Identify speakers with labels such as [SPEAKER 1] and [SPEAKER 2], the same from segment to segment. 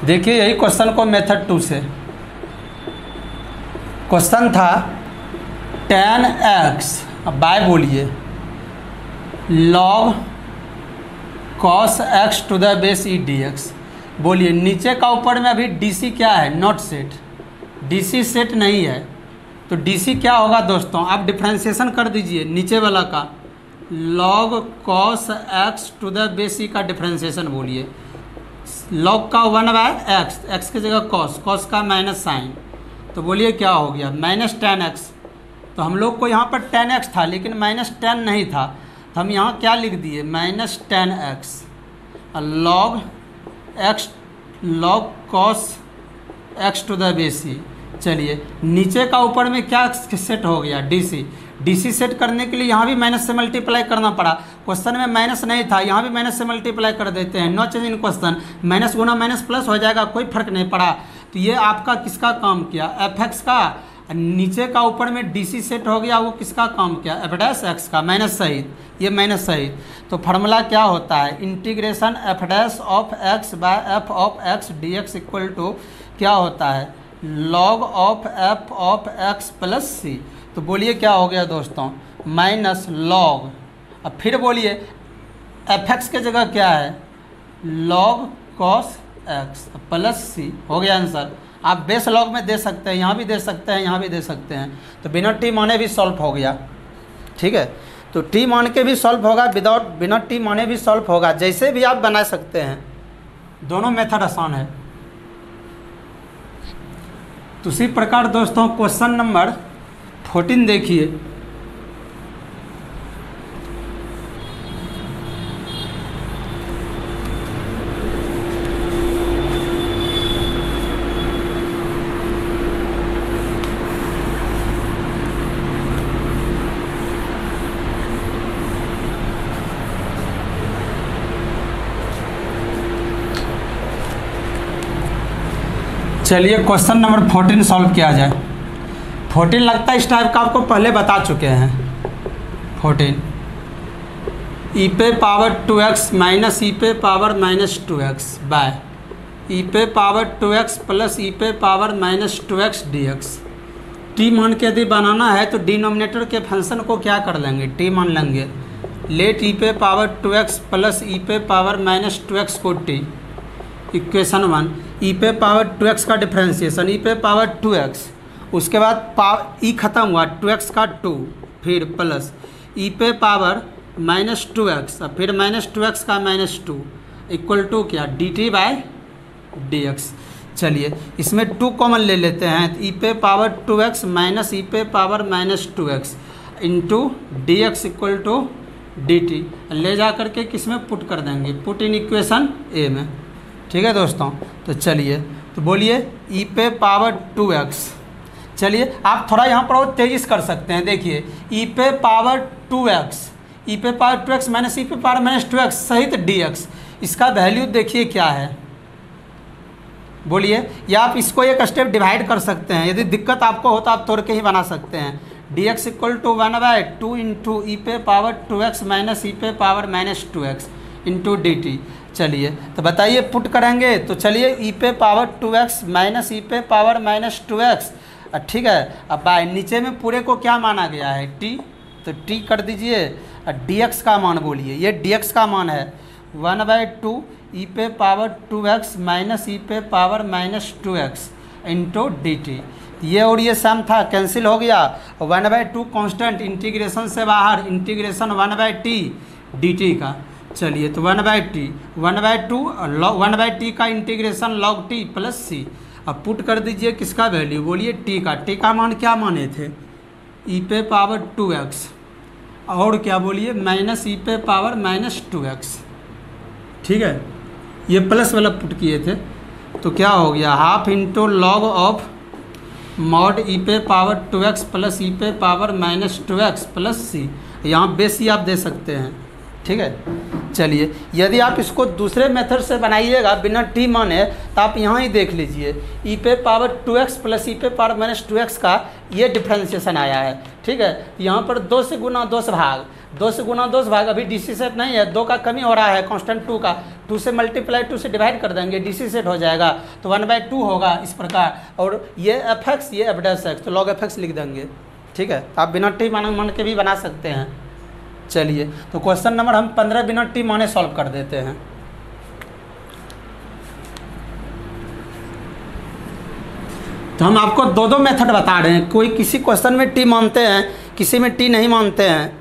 [SPEAKER 1] देखिए यही क्वेश्चन को मेथड 2 से क्वेश्चन था tan x, अब बाय बोलिए log cos x to the base e dx। बोलिए नीचे का ऊपर में अभी DC क्या है, नॉट सेट, DC सेट नहीं है, तो DC क्या होगा दोस्तों, आप डिफ्रेंशिएशन कर दीजिए नीचे वाला का, log cos x to the base e का डिफ्रेंशिएशन बोलिए, log का 1/x, x की जगह cos का माइनस साइन, तो बोलिए क्या हो गया, माइनस tan x। तो हम लोग को यहाँ पर tan x था लेकिन माइनस tan नहीं था, तो हम यहाँ क्या लिख दिए, minus tan x log cos x to the base e. चलिए नीचे का ऊपर में क्या सेट हो गया, DC सेट करने के लिए यहाँ भी माइनस से मल्टीप्लाई करना पड़ा, क्वेश्चन में माइनस नहीं था, यहाँ भी माइनस से मल्टीप्लाई कर देते हैं, no change in question, minus गुना माइनस प्लस हो जाएगा, कोई फर्क नहीं पड़ा। तो ये आपका किसका काम किया, fx का, नीचे का ऊपर में DC सेट हो गया, वो किसका काम किया, f' का, माइनस सहित, ये माइनस सहित। तो फार्मूला क्या होता है, integration f' of x by f of x dx equal to क्या होता है, log of f of x plus c। तो बोलिए क्या हो गया दोस्तों, माइनस लॉग, अब फिर बोलिए fx के जगह क्या है, log cos x plus c, हो गया आंसर। आप बेस लॉग में दे सकते हैं, यहाँ भी दे सकते हैं, यहाँ भी दे सकते हैं, तो बिना टी माने भी सॉल्व हो गया, ठीक है। तो टी मान के भी सॉल्व होगा, बिना टी माने भी सॉल्व होगा, जैसे भी आप बना सकते हैं, दोनों मेथड आसान है। तो उसी प्रकार दोस्तों क्वेश्चन नंबर 14 देखिए, चलिए क्वेश्चन नंबर 14 सॉल्व किया जाए। 14 लगता है इस टाइप का आपको पहले बता चुके हैं। 14 ई पे पावर 2x माइनस ई पे पावर माइनस 2x बाय ई पे पावर 2x प्लस ई पे power minus 2x dx। T मान के यदि बनाना है तो डिनोमिनेटर के फंक्शन को क्या कर लेंगे, टी मान लेंगे, लेट ई पे पावर 2x प्लस ई पे पावर माइनस 2x को टी, इक्वेशन 1, ई पे पावर 2x का डिफ्रेंशिएशन, ई पे पावर 2x, उसके बाद ई खत्म हुआ 2x का 2, फिर प्लस ई पे पावर माइनस 2x, फिर माइनस 2x का माइनस 2 इक्वल टू क्या, dt बाय dx। चलिए इसमें 2 कॉमन ले लेते हैं, तो ई पे पावर 2x माइनस ई पे power minus 2x into dx equal to dt, ले जा करके किस में पुट कर देंगे, पुट इन इक्वेशन ए में, ठीक है दोस्तों। तो चलिए तो बोलिए ई पे पावर 2x, चलिए आप थोड़ा यहाँ पर और तेजी से कर सकते हैं, देखिए ई पे पावर 2x, ई पे पावर 2x माइनस ई पे पावर माइनस 2x सहित dx, इसका वैल्यू देखिए क्या है, बोलिए, या आप इसको एक स्टेप डिवाइड कर सकते हैं, यदि दिक्कत आपको हो तो आप तोड़ के ही बना सकते हैं, dx इक्वल टू 1/2 इंटू ई पे पावर 2x माइनस ई पे power minus 2x into dt। चलिए तो बताइए पुट करेंगे, तो चलिए ई पे पावर 2x माइनस ई पे पावर माइनस 2x, ठीक है। अब बाय नीचे में पूरे को क्या माना गया है, t, तो t कर दीजिए, dx का मान बोलिए, ये dx का मान है 1/2 ई पे पावर 2x माइनस ई पे power minus 2x into dt। ये और ये सम था, कैंसिल हो गया, 1/2 कांस्टेंट, इंटीग्रेशन से बाहर, इंटीग्रेशन 1/t dt का। चलिए तो 1/t 1/t का integration log t plus c, अब पुट कर दीजिए किसका वैल्यू, बोलिए t का मान क्या माने थे, ई पे पावर 2x और क्या बोलिए माइनस ई पे पावर माइनस 2x, ठीक है, ये प्लस वाला पुट किए थे, तो क्या हो गया, half into log of mod e पे पावर 2x प्लस ई पे power minus 2x plus c, यहाँ बेस ही आप दे सकते हैं, ठीक है। चलिए यदि आप इसको दूसरे मेथड से बनाइएगा बिना टी माने, तो आप यहाँ ही देख लीजिए, ई पे पावर 2x प्लस ई पे पावर माइनस 2x का ये डिफ्रेंशिएशन आया है, ठीक है। यहाँ पर 2 से गुना 2 भाग, 2 से गुना 2 भाग, अभी DC सेट नहीं है, 2 का कमी हो रहा है, कांस्टेंट 2 का, 2 से मल्टीप्लाई 2 से डिवाइड कर देंगे, DC सेट हो जाएगा तो 1/2 होगा इस प्रकार। और ये fx ये f'(x), तो log fx लिख देंगे, ठीक है। तो आप बिना टी मान के भी बना सकते हैं। चलिए तो क्वेश्चन नंबर हम 15 बिना टी माने सॉल्व कर देते हैं। तो हम आपको दो मेथड बता रहे हैं, कोई किसी क्वेश्चन में टी मानते हैं, किसी में टी नहीं मानते हैं,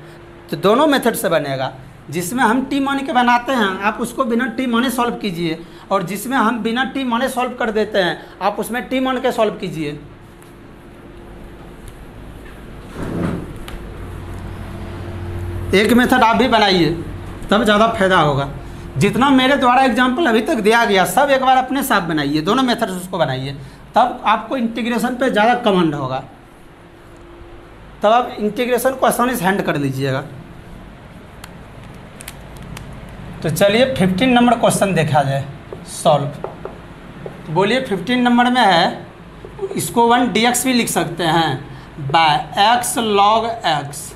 [SPEAKER 1] तो दोनों मेथड से बनेगा। जिसमें हम टी मान के बनाते हैं आप उसको बिना टी माने सॉल्व कीजिए, और जिसमें हम बिना टी माने सॉल्व कर देते हैं आप उसमें टी मान के सॉल्व कीजिए। एक मेथड आप भी बनाइए तब ज़्यादा फायदा होगा। जितना मेरे द्वारा एग्जाम्पल अभी तक दिया गया सब एक बार अपने साथ बनाइए, दोनों मेथड उसको बनाइए, तब आपको इंटीग्रेशन पे ज़्यादा कमांड होगा, तब आप इंटीग्रेशन को आसानी से हैंड कर लीजिएगा। तो चलिए 15 नंबर क्वेश्चन देखा जाए सॉल्व। तो बोलिए 15 नंबर में है, इसको 1 dx भी लिख सकते हैं, बाय x log x,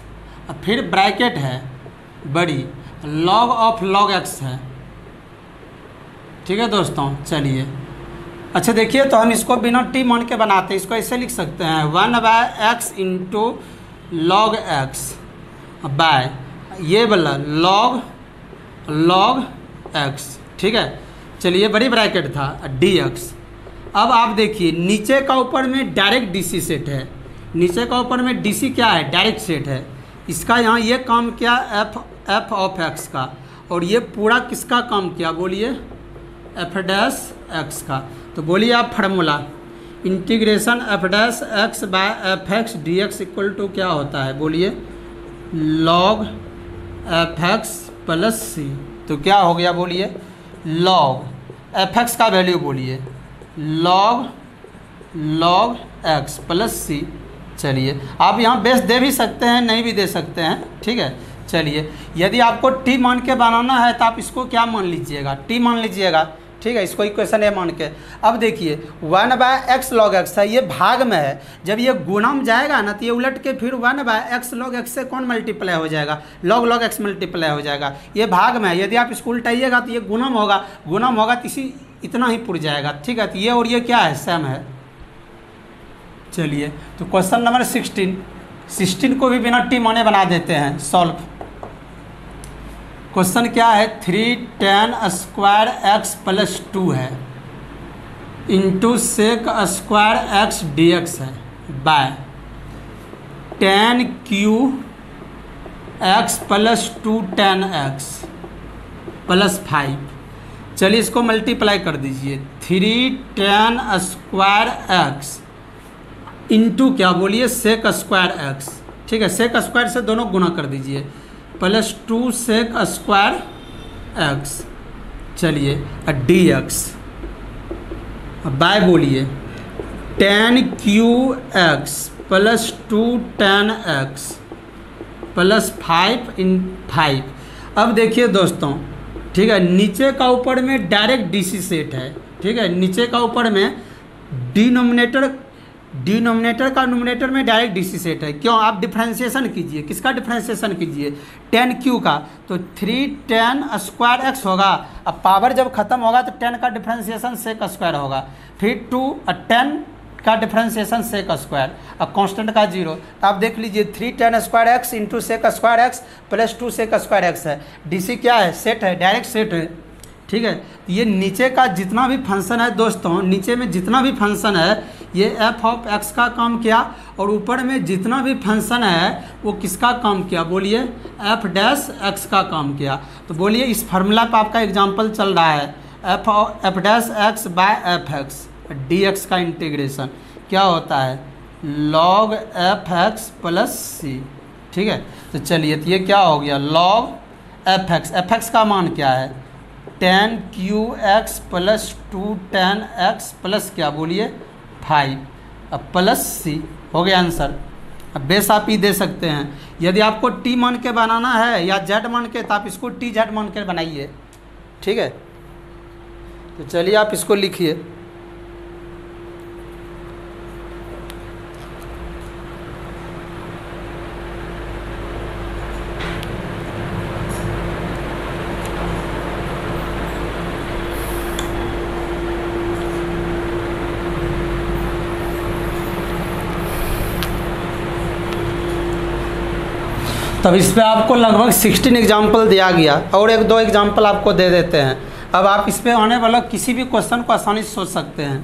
[SPEAKER 1] फिर ब्रैकेट है बड़ी log ऑफ log x है, ठीक है दोस्तों। चलिए अच्छा देखिए, तो हम इसको बिना टी मान के बनाते हैं, इसको ऐसे लिख सकते हैं 1/x into log x bye ये वाला log x, ठीक है। चलिए बड़ी ब्रैकेट था dx। अब आप देखिए नीचे का ऊपर में डायरेक्ट DC सेट है, नीचे का ऊपर में DC क्या है, डायरेक्ट सेट है। इसका यहाँ ये काम किया f ऑफ x का, और ये पूरा किसका काम किया बोलिए, f'(x) का। तो बोलिए आप formula integration f'(x) by fx dx equal to क्या होता है बोलिए, log fx प्लस c। तो क्या हो गया बोलिए, log fx का वैल्यू बोलिए log x प्लस c। चलिए आप यहाँ बेस दे भी सकते हैं, नहीं भी दे सकते हैं, ठीक है। चलिए यदि आपको टी मान के बनाना है तो आप इसको क्या मान लीजिएगा, टी मान लीजिएगा, ठीक है। इसको इक्वेशन ए मान के। अब देखिए 1/x log x है, ये भाग में है, जब ये गुणा में जाएगा ना तो ये उलट के फिर 1/x log x से कौन मल्टीप्लाई हो जाएगा, log x मल्टीप्लाई हो जाएगा। ये भाग में है, यदि आप इसको उल्टाइएगा तो ये गुणम होगा, गुणम होगा तो इसी इतना ही पुर जाएगा, ठीक है। तो ये और ये क्या है, सेम है। चलिए तो क्वेश्चन नंबर 16 को भी बिना टी माने बना देते हैं सॉल्व। क्वेश्चन क्या है, 3 tan स्क्वायर x प्लस 2 है into sec square x dx है, by tan q x plus 2 tan x plus 5। चलिए इसको मल्टीप्लाई कर दीजिए, 3 tan स्क्वायर x इंटू क्या बोलिए, सेक स्क्वायर x, ठीक है। सेक स्क्वायर से दोनों गुणा कर दीजिए, प्लस 2 सेक स्क्वायर x। चलिए dx बाय बोलिए tan q x plus 2 tan x plus 5 इन 5। अब देखिए दोस्तों, ठीक है, नीचे का ऊपर में डायरेक्ट DC सेट है, ठीक है। नीचे का ऊपर में डिनोमिनेटर का न्यूमरेटर में डायरेक्ट DC सेट है। क्यों, आप डिफ्रेंशिएशन कीजिए, किसका डिफ्रेंशिएशन कीजिए, tan क्यू का। तो 3 tan स्क्वायर x होगा, अब पावर जब खत्म होगा तो 10 का डिफ्रेंशिएशन सेक स्क्वायर होगा, फिर 2 10 का डिफ्रेंशिएशन सेक स्क्वायर, अब कांस्टेंट का 0। तो आप देख लीजिए 3 tan स्क्वायर x into sec square x plus 2 sec square x है। DC क्या है, सेट है, डायरेक्ट सेट है, ठीक है। ये नीचे का जितना भी फंक्शन है दोस्तों, नीचे में जितना भी फंक्शन है ये f ऑफ x का काम किया, और ऊपर में जितना भी फंक्शन है वो किसका काम किया बोलिए, f'(x) का काम किया। तो बोलिए इस फार्मूला पर आपका एग्जांपल चल रहा है, f'(x) बाय fx dx का इंटीग्रेशन क्या होता है, log fx प्लस c, ठीक है। तो चलिए तो ये क्या हो गया, log fx का मान क्या है, tan q x plus 2 tan x plus क्या बोलिए 5, अब प्लस c हो गया आंसर। अब बेस आप ही दे सकते हैं, यदि आपको टी मान के बनाना है या जेड मान के तो आप इसको टी जेड मान के बनाइए, ठीक है। तो चलिए आप इसको लिखिए, तब इस पे आपको लगभग 16 एग्जाम्पल दिया गया और एक दो एग्जाम्पल आपको दे देते हैं। अब आप इस पे आने वाला किसी भी क्वेश्चन को आसानी से सोच सकते हैं।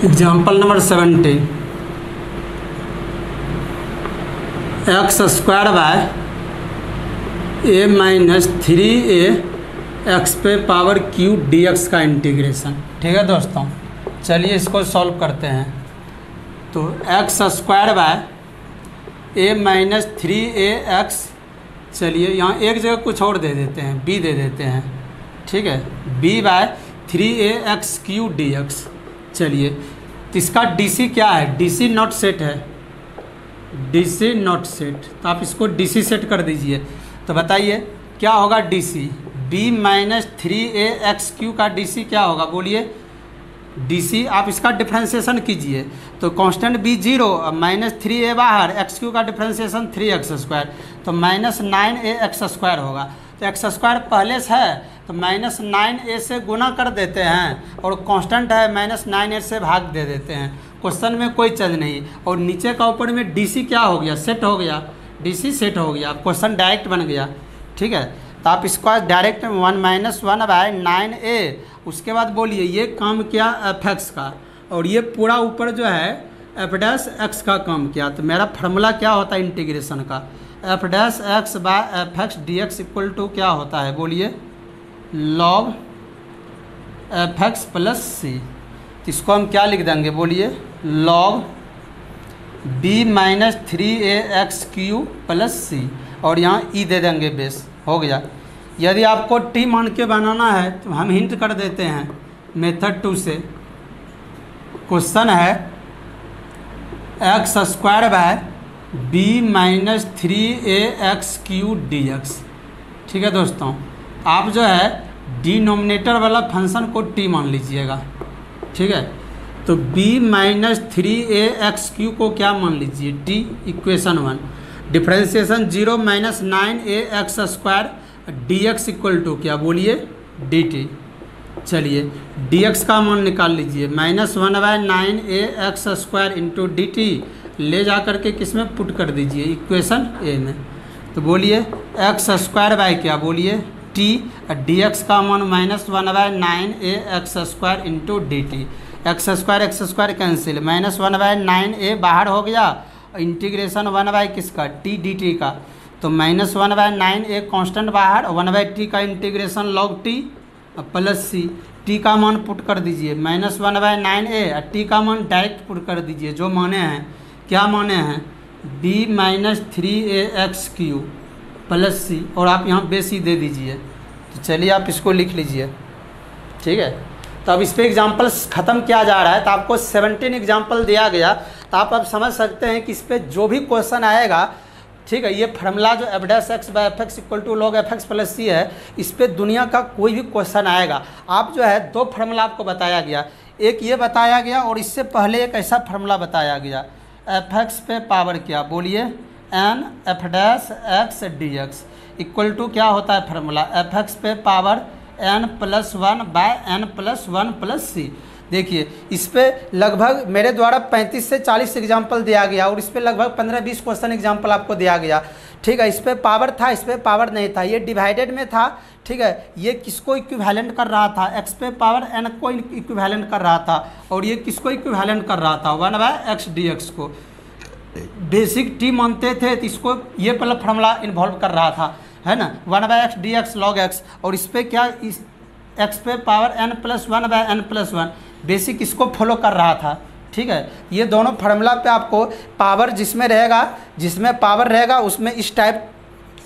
[SPEAKER 1] Example number 17, x square by A minus 3a x पे पावर क्यू डी एक्स का इंटीग्रेशन। ठीक है दोस्तों, चलिए इसको सॉल्व करते हैं। तो x square by A minus 3a x, चलिए यहाँ एक जगह कुछ और दे देते हैं, b दे देते हैं। ठीक है, b by 3a x q d x. चलिए तो इसका DC क्या है, DC नॉट सेट है, DC नॉट सेट, तो आप इसको DC सेट कर दीजिए। तो बताइए क्या होगा DC, b minus 3a x Q का DC क्या होगा, बोलिए। DC आप इसका डिफ्रेंशिएशन कीजिए तो कांस्टेंट b 0, माइनस 3a बाहर, एक्स क्यू का डिफ्रेंशिएशन 3x स्क्वायर, तो माइनस 9a एक्स स्क्वायर होगा। तो एक्स स्क्वायर पहले से है तो माइनस 9a से गुना कर देते हैं और कांस्टेंट है माइनस 9a से भाग दे देते हैं। क्वेश्चन में कोई चीज़ नहीं, और नीचे का ऊपर में DC क्या हो गया, सेट हो गया, DC सेट हो गया, क्वेश्चन डायरेक्ट बन गया। ठीक है, तो आप इसको डायरेक्ट 1 माइनस 1 बाय 9a, उसके बाद बोलिए ये काम किया fx का, और ये पूरा ऊपर जो है f डैश x का काम किया। तो मेरा फार्मूला क्या होता है इंटीग्रेशन का, f dash x by fx dx equal to क्या होता है, बोलिए log fx प्लस c। इसको हम क्या लिख देंगे, बोलिए log b minus 3a x Q plus c, और यहाँ e दे देंगे बेस, हो गया। यदि आपको t मान के बनाना है तो हम हिंट कर देते हैं मेथड 2 से। क्वेश्चन है x square by b minus 3a x q d x. ठीक है दोस्तों, आप जो है डिनोमिनेटर वाला फंक्शन को t मान लीजिएगा। ठीक है, तो b minus 3a x Q को क्या मान लीजिए, t, equation 1। Differentiation 0 minus 9a x square dx equal to क्या, बोलिए dt। चलिए dx का मान निकाल लीजिए, minus 1 by 9a x square into d t, ले जा करके किस में पुट कर दीजिए, इक्वेशन a में। तो बोलिए एक्स स्क्वायर बाय क्या, बोलिए t, dx का मान minus 1 by 9a x square into d t. X square cancel, minus 1 by 9a बाहर हो गया, इंटीग्रेशन 1 बाय किसका, t dt का। तो माइनस 1 बाय 9a कांस्टेंट बाहर, 1 बाय t का integration log t plus c। t का मान पुट कर दीजिए, माइनस 1 बाय 9a, t का मान डायरेक्ट पुट कर दीजिए, जो माने हैं, क्या माने हैं, b minus 3a x Q plus c, और आप यहाँ बेस ही दे दीजिए। तो चलिए आप इसको लिख लीजिए। ठीक है, तो अब इस पर एग्जाम्पल्स ख़त्म किया जा रहा है। तो आपको 17 एग्जाम्पल दिया गया, तो आप अब समझ सकते हैं कि इस पर जो भी क्वेश्चन आएगा, ठीक है, ये फार्मूला जो f dash x by f x equal to log f x plus c है, इस पर दुनिया का कोई भी क्वेश्चन आएगा। आप जो है दो फार्मूला आपको बताया गया, एक ये बताया गया और इससे पहले एक ऐसा फार्मूला बताया गया, एफ एक्स पे पावर क्या, बोलिए n f dash x d x equal to क्या होता है फार्मूला, एफ एक्स पे power n plus 1 by n plus 1 plus c. देखिए इस पे लगभग मेरे द्वारा 35 से 40 एग्जाम्पल दिया गया और इस पे लगभग 15-20 क्वेश्चन एग्जाम्पल आपको दिया गया। ठीक है, इस पे पावर था, इस पे पावर नहीं था, ये डिवाइडेड में था। ठीक है, ये किसको इक्विवेलेंट कर रहा था, x पे पावर n को इक्विवेलेंट कर रहा था, और ये किसको इक्विवेलेंट कर रहा था, 1 बाय एक्स डी एक्स को। बेसिक t मानते थे तो इसको ये वाला फार्मूला इन्वॉल्व कर रहा था, है ना, 1 by x d x log x, और इस पर क्या, इस x पे power n plus 1 by n plus 1, basic इसको फॉलो कर रहा था। ठीक है। ये दोनों फार्मूला पे आपको पावर जिसमें रहेगा, जिसमें पावर रहेगा उसमें इस टाइप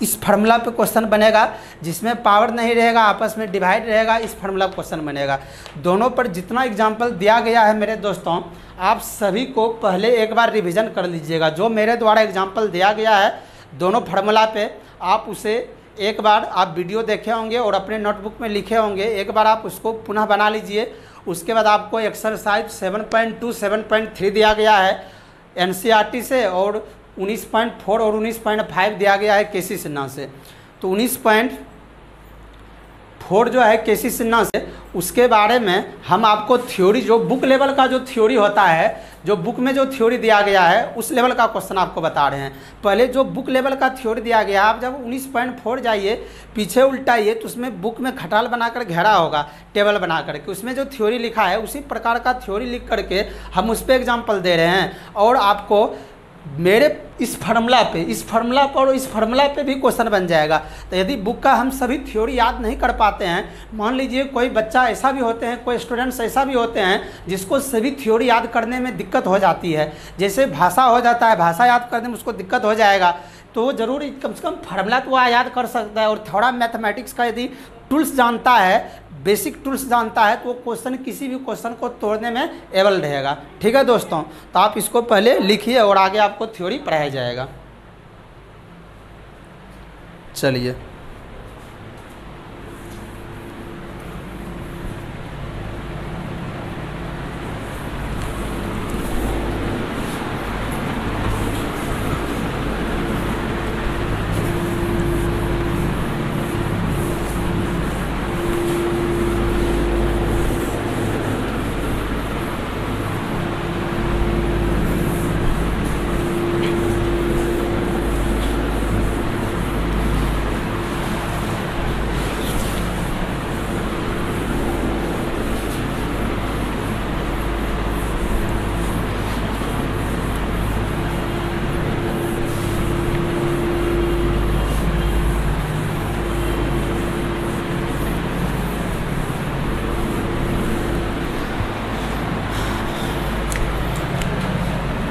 [SPEAKER 1] इस फार्मूला पे क्वेश्चन बनेगा, जिसमें पावर नहीं रहेगा आपस में डिवाइड रहेगा इस फार्मूला क्वेश्चन बनेगा। दोनों पर जितना एग्जाम्पल दिया गया है मेरे दोस्तों, आप सभी को पहले एक बार रिवीजन कर लीजिएगा। जो मेरे द्वारा एग्जाम्पल दिया गया है दोनों फार्मूला पे, आप उसे एक बार आप वीडियो देखे होंगे और अपने नोटबुक में लिखे होंगे, एक बार आप उसको पुनः बना लीजिए। उसके बाद आपको एक्सरसाइज 7.2 7.3 दिया गया है NCERT से, और 19.4 और 19.5 दिया गया है केसी सिन्हा से। तो 19.4 जो है केसी सिन्हा से, उसके बारे में हम आपको थ्योरी, जो बुक लेवल का जो थ्योरी होता है, जो बुक में जो थ्योरी दिया गया है उस लेवल का क्वेश्चन आपको बता रहे हैं। पहले जो बुक लेवल का थ्योरी दिया गया है, आप जब 19.4 जाइए पीछे उल्टाइए तो उसमें बुक में खटाल बनाकर घेरा होगा टेबल बना करके, उसमें जो थ्योरी लिखा है उसी प्रकार का थ्योरी लिख करके हम उस पर एग्जाम्पल दे रहे हैं। और आपको मेरे इस फार्मूला पे और इस फार्मूला पे भी क्वेश्चन बन जाएगा। तो यदि बुक का हम सभी थ्योरी याद नहीं कर पाते हैं, मान लीजिए कोई बच्चा ऐसा भी होते हैं, कोई स्टूडेंट्स ऐसा भी होते हैं जिसको सभी थ्योरी याद करने में दिक्कत हो जाती है, जैसे भाषा हो जाता है, भाषा याद करने में उसको दिक्कत हो जाएगा, तो वो जरूर कम से कम फार्मूला तो वह याद कर सकता है। और थोड़ा मैथमेटिक्स का यदि टूल्स जानता है, बेसिक टूल्स जानता है, तो वो क्वेश्चन किसी भी क्वेश्चन को तोड़ने में एबल रहेगा। ठीक है दोस्तों, तो आप इसको पहले लिखिए और आगे आपको थ्योरी पढ़ाया जाएगा। चलिए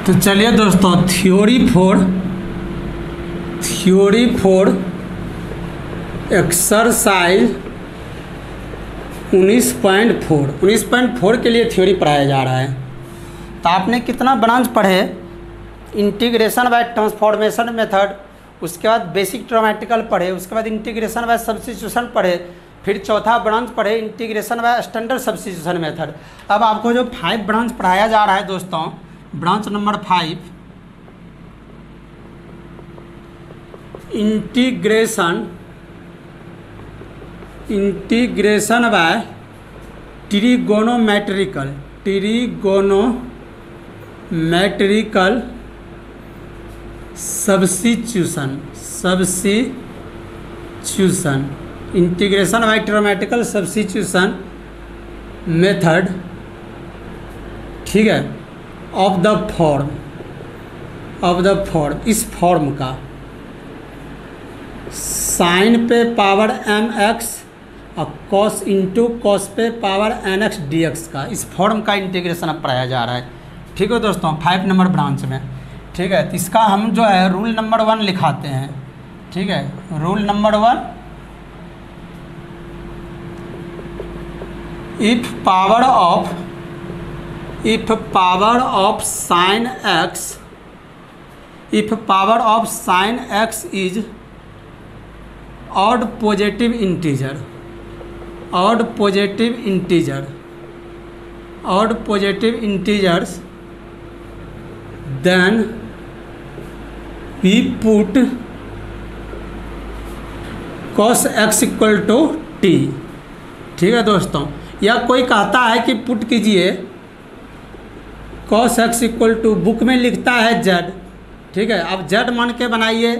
[SPEAKER 1] तो चलिए दोस्तों, थ्योरी फॉर एक्सरसाइज 19.4 के लिए थ्योरी पढ़ाया जा रहा है। तो आपने कितना ब्रांच पढ़े? इंटीग्रेशन बाय ट्रांसफॉर्मेशन मेथड, उसके बाद बेसिक ट्रामेटिकल पढ़े, उसके बाद इंटीग्रेशन बाय सब्स्टिट्यूशन पढ़े, फिर चौथा ब्रांच पढ़े integration by standard substitution method. अब आपको जो 5 ब्रांच पढ़ाया जा रहा है दोस्तों, branch number 5 integration by trigonometrical substitution integration by trigonometrical substitution method, ठीक है, ऑफ द फॉर्म इस फॉर्म का साइन पे पावर mx और कॉस इंटू कॉस पे पावर nx dx का, इस फॉर्म का इंटीग्रेशन अब पढ़ाया जा रहा है। ठीक है दोस्तों, 5 नंबर ब्रांच में। ठीक है, तो इसका हम जो है रूल नंबर 1 लिखाते हैं। ठीक है, rule number 1, if power of sign x is odd positive integers, then we put cos x equal to t। ठीक है दोस्तों, या कोई कहता है कि पुट कीजिए cos x equal to, book में लिखता है z। ठीक है, अब z मान के बनाइए,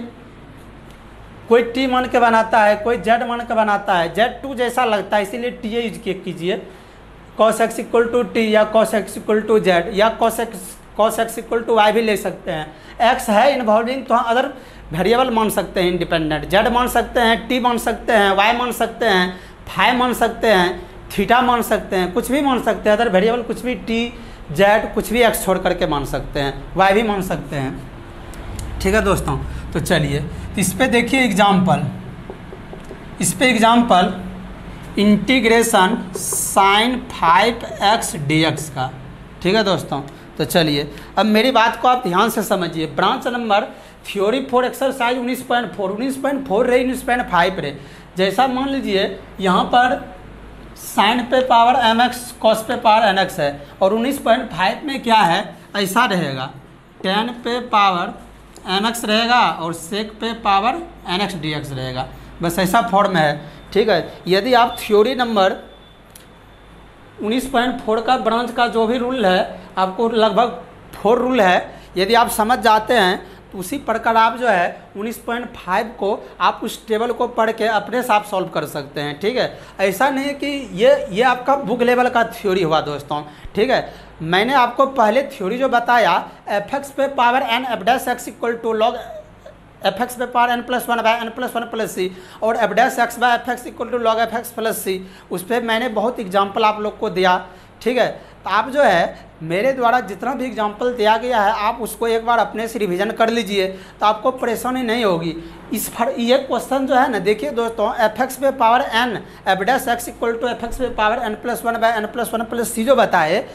[SPEAKER 1] कोई t मान के बनाता है, कोई z मान के बनाता है, z2 जैसा लगता है इसीलिए t यूज कीजिए। cos x equal to t या cos x equal to z या cos x equal to y भी ले सकते हैं। x है इन्वॉल्विंग तो हम अदर वेरिएबल मान सकते हैं इंडिपेंडेंट, z मान सकते हैं, t मान सकते हैं, y मान सकते हैं, फाई मान सकते हैं, थीटा मान सकते हैं, कुछ भी मान सकते हैं, अदर वेरिएबल कुछ भी t जेड कुछ भी एक्स छोड़ करके मान सकते हैं, वाई भी मान सकते हैं। ठीक है दोस्तों, तो चलिए इस पे देखिए एग्जाम्पल, इस पे example integration sign 5x dx का। ठीक है दोस्तों, तो चलिए अब मेरी बात को आप ध्यान से समझिए। ब्रांच नंबर थ्योरी 4 एक्सरसाइज 19.4 रहे 19.5 रहे। जैसा मान लीजिए यहाँ पर साइन पे पावर mx कॉस पे पावर nx है और 19.5 में क्या है, ऐसा रहेगा tan पे पावर mx रहेगा और sec पे पावर nx dx रहेगा, बस ऐसा फॉर्म है। ठीक है, यदि आप थ्योरी नंबर 19.4 का ब्रांच का जो भी रूल है, आपको लगभग 4 रूल है, यदि आप समझ जाते हैं तो उसी प्रकार आप जो है 19.5 को आप उस टेबल को पढ़ के अपने से आप सॉल्व कर सकते हैं। ठीक है, ऐसा नहीं है कि ये आपका बुक लेवल का थ्योरी हुआ दोस्तों। ठीक है, मैंने आपको पहले थ्योरी जो बताया एफ एक्स पे power n f dash x equal to log f x पे power n plus one by n plus one plus c और f dash x by f x equal to log f x plus c, उस पर मैंने बहुत example आप लोग को दिया। ठीक है, तो आप जो है मेरे द्वारा जितना भी एग्जाम्पल दिया गया है आप उसको एक बार अपने से रिवीजन कर लीजिए, तो आपको परेशानी नहीं होगी। ये क्वेश्चन जो है ना, देखिए दोस्तों, एफ एक्स पे power n f dash x equal to f x पे power n plus one by n plus one plus c जो बताए,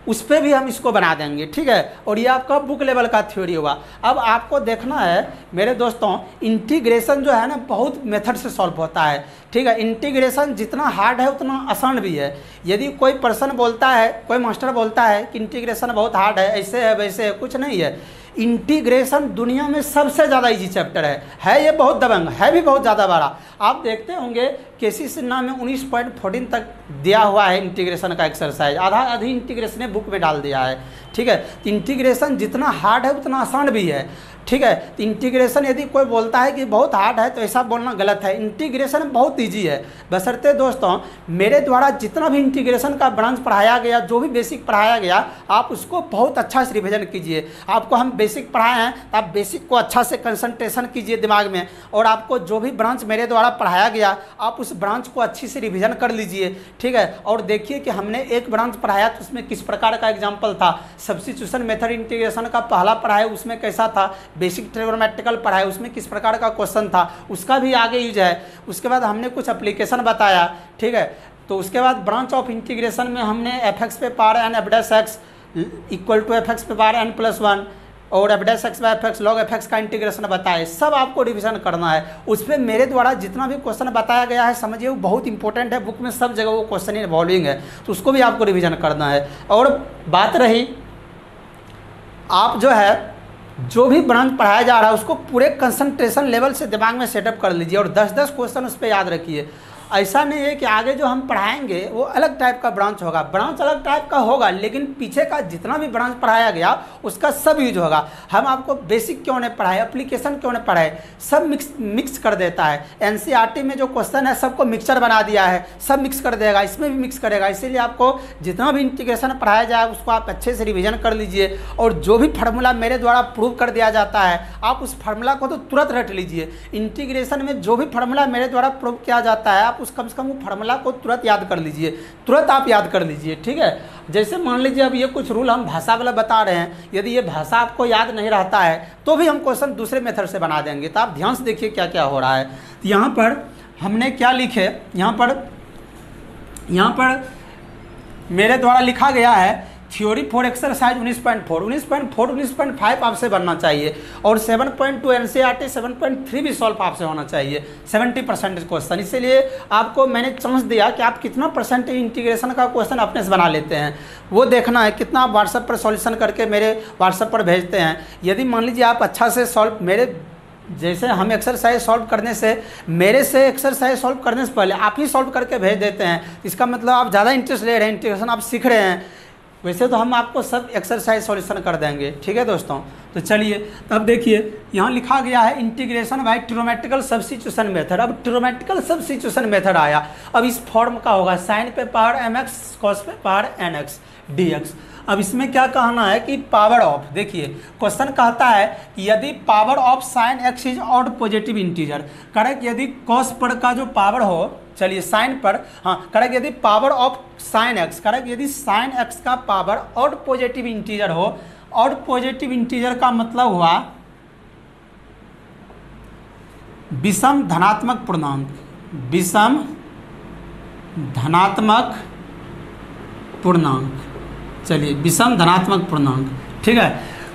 [SPEAKER 1] उस पर भी हम इसको बना देंगे। ठीक है, और ये आपका बुक लेवल का थ्योरी हुआ। अब आपको देखना है मेरे दोस्तों, इंटीग्रेशन जो है ना बहुत मेथड से सॉल्व होता है। ठीक है, इंटीग्रेशन जितना हार्ड है उतना आसान भी है। यदि कोई पर्सन बोलता है, कोई मास्टर बोलता है कि इंटीग्रेशन बहुत हार्ड है, ऐसे है वैसे है, कुछ नहीं है। इंटीग्रेशन दुनिया में सबसे ज़्यादा इजी चैप्टर है ये बहुत दबंग है, भी बहुत ज़्यादा बड़ा। आप देखते होंगे केसी सिन्हा में 19.14 तक दिया हुआ है इंटीग्रेशन का एक्सरसाइज, आधी इंटीग्रेशन ने बुक में डाल दिया है। ठीक है, तो इंटीग्रेशन जितना हार्ड है उतना आसान भी है। ठीक है, तो इंटीग्रेशन यदि कोई बोलता है कि बहुत हार्ड है तो ऐसा बोलना गलत है। इंटीग्रेशन बहुत इजी है, बशर्ते दोस्तों मेरे द्वारा जितना भी इंटीग्रेशन का ब्रांच पढ़ाया गया, जो भी बेसिक पढ़ाया गया, आप उसको बहुत अच्छा से रिवीजन कीजिए। आपको हम बेसिक पढ़ाए हैं तो आप बेसिक को अच्छा से कंसंट्रेशन कीजिए दिमाग में, और आपको जो भी ब्रांच मेरे द्वारा पढ़ाया गया आप उस ब्रांच को अच्छी से रिवीजन कर लीजिए। ठीक है, और देखिए कि हमने एक ब्रांच पढ़ाया तो उसमें किस प्रकार का एग्जाम्पल था। सब्स्टिट्यूशन मेथड इंटीग्रेशन का पहला पढ़ाया उसमें कैसा था, बेसिक ट्रिग्नोमेट्रिकल पढ़ाया उसमें किस प्रकार का क्वेश्चन था, उसका भी आगे यूज है। उसके बाद हमने कुछ एप्लीकेशन बताया। ठीक है, तो उसके बाद ब्रांच ऑफ इंटीग्रेशन में हमने एफ एक्स पे power n f dash x equal to f x पे पावर एन प्लस वन और f dash x by f x log f x का इंटीग्रेशन बताए। सब आपको रिवीजन करना है। उस पर मेरे द्वारा जितना भी क्वेश्चन बताया गया है समझिए वो बहुत इंपॉर्टेंट है, बुक में सब जगह वो क्वेश्चन इन्वॉल्विंग है, तो उसको भी आपको रिवीजन करना है। और बात रही आप जो है जो भी ब्रांच पढ़ाया जा रहा है उसको पूरे कंसंट्रेशन लेवल से दिमाग में सेटअप कर लीजिए और 10-10 क्वेश्चन उस पर याद रखिए। ऐसा नहीं है कि आगे जो हम पढ़ाएंगे वो अलग टाइप का ब्रांच होगा, ब्रांच अलग टाइप का होगा लेकिन पीछे का जितना भी ब्रांच पढ़ाया गया उसका सब यूज होगा। हम आपको बेसिक क्यों नहीं पढ़ाए, एप्लीकेशन क्यों नहीं पढ़ाए, सब मिक्स कर देता है। एनसीईआरटी में जो क्वेश्चन है सबको मिक्सचर बना दिया है, सब मिक्स कर देगा, इसमें भी मिक्स करेगा। इसीलिए आपको जितना भी इंटीग्रेशन पढ़ाया जाए उसको आप अच्छे से रिविजन कर लीजिए, और जो भी फार्मूला मेरे द्वारा प्रूव कर दिया जाता है आप उस फार्मूला को तो तुरंत रट लीजिए। इंटीग्रेशन में जो भी फार्मूला मेरे द्वारा प्रूव किया जाता है आप उस कम से कम वो फार्मूला को तुरंत याद कर लीजिए, तुरंत आप याद कर लीजिए। ठीक है, जैसे मान लीजिए अब ये कुछ रूल हम भाषा वाला बता रहे हैं, यदि ये भाषा आपको याद नहीं रहता है तो भी हम क्वेश्चन दूसरे मेथड से बना देंगे। तो आप ध्यान से देखिए क्या क्या हो रहा है। तो यहाँ पर हमने क्या लिखे, यहाँ पर मेरे द्वारा लिखा गया है थ्योरी फॉर एक्सरसाइज 19.5 आपसे बनना चाहिए, और 7.2 एनसीईआरटी 7.3 भी सॉल्व आपसे होना चाहिए, 70% क्वेश्चन। इसीलिए आपको मैंने चांस दिया कि आप कितना परसेंट इंटीग्रेशन का क्वेश्चन अपने से बना लेते हैं, वो देखना है। कितना आप व्हाट्सएप पर सॉल्यूशन करके मेरे व्हाट्सएप पर भेजते हैं। यदि मान लीजिए आप अच्छा से सॉल्व, मेरे जैसे हम एक्सरसाइज सॉल्व करने से, मेरे से एक्सरसाइज सॉल्व करने से पहले आप ही सॉल्व करके भेज देते हैं, इसका मतलब आप ज़्यादा इंटरेस्ट ले रहे हैं, इंटीग्रेशन आप सीख रहे हैं। वैसे तो हम आपको सब एक्सरसाइज सॉल्यूशन कर देंगे। ठीक है दोस्तों, तो चलिए तब देखिए यहाँ लिखा गया है integration by trigonometrical substitution method. अब ट्रिग्नोमेट्रिकल सब्स्टिट्यूशन मेथड आया, अब इस फॉर्म का होगा साइन पे पावर mx कॉस पे पावर nx dx। अब इसमें क्या कहना है कि पावर ऑफ, देखिए क्वेश्चन कहता है कि यदि power of sign x is odd positive integer, correct, यदि कॉस पर का जो पावर हो चलिए साइन पर, हाँ करेक्ट, यदि power of sine x, correct, यदि साइन एक्स का पावर ऑड पॉजिटिव इंटीजर हो, ऑड पॉजिटिव इंटीजर का मतलब हुआ विषम धनात्मक पूर्णांक, विषम धनात्मक पूर्णांक, चलिए विषम धनात्मक पूर्णांक, ठीक है।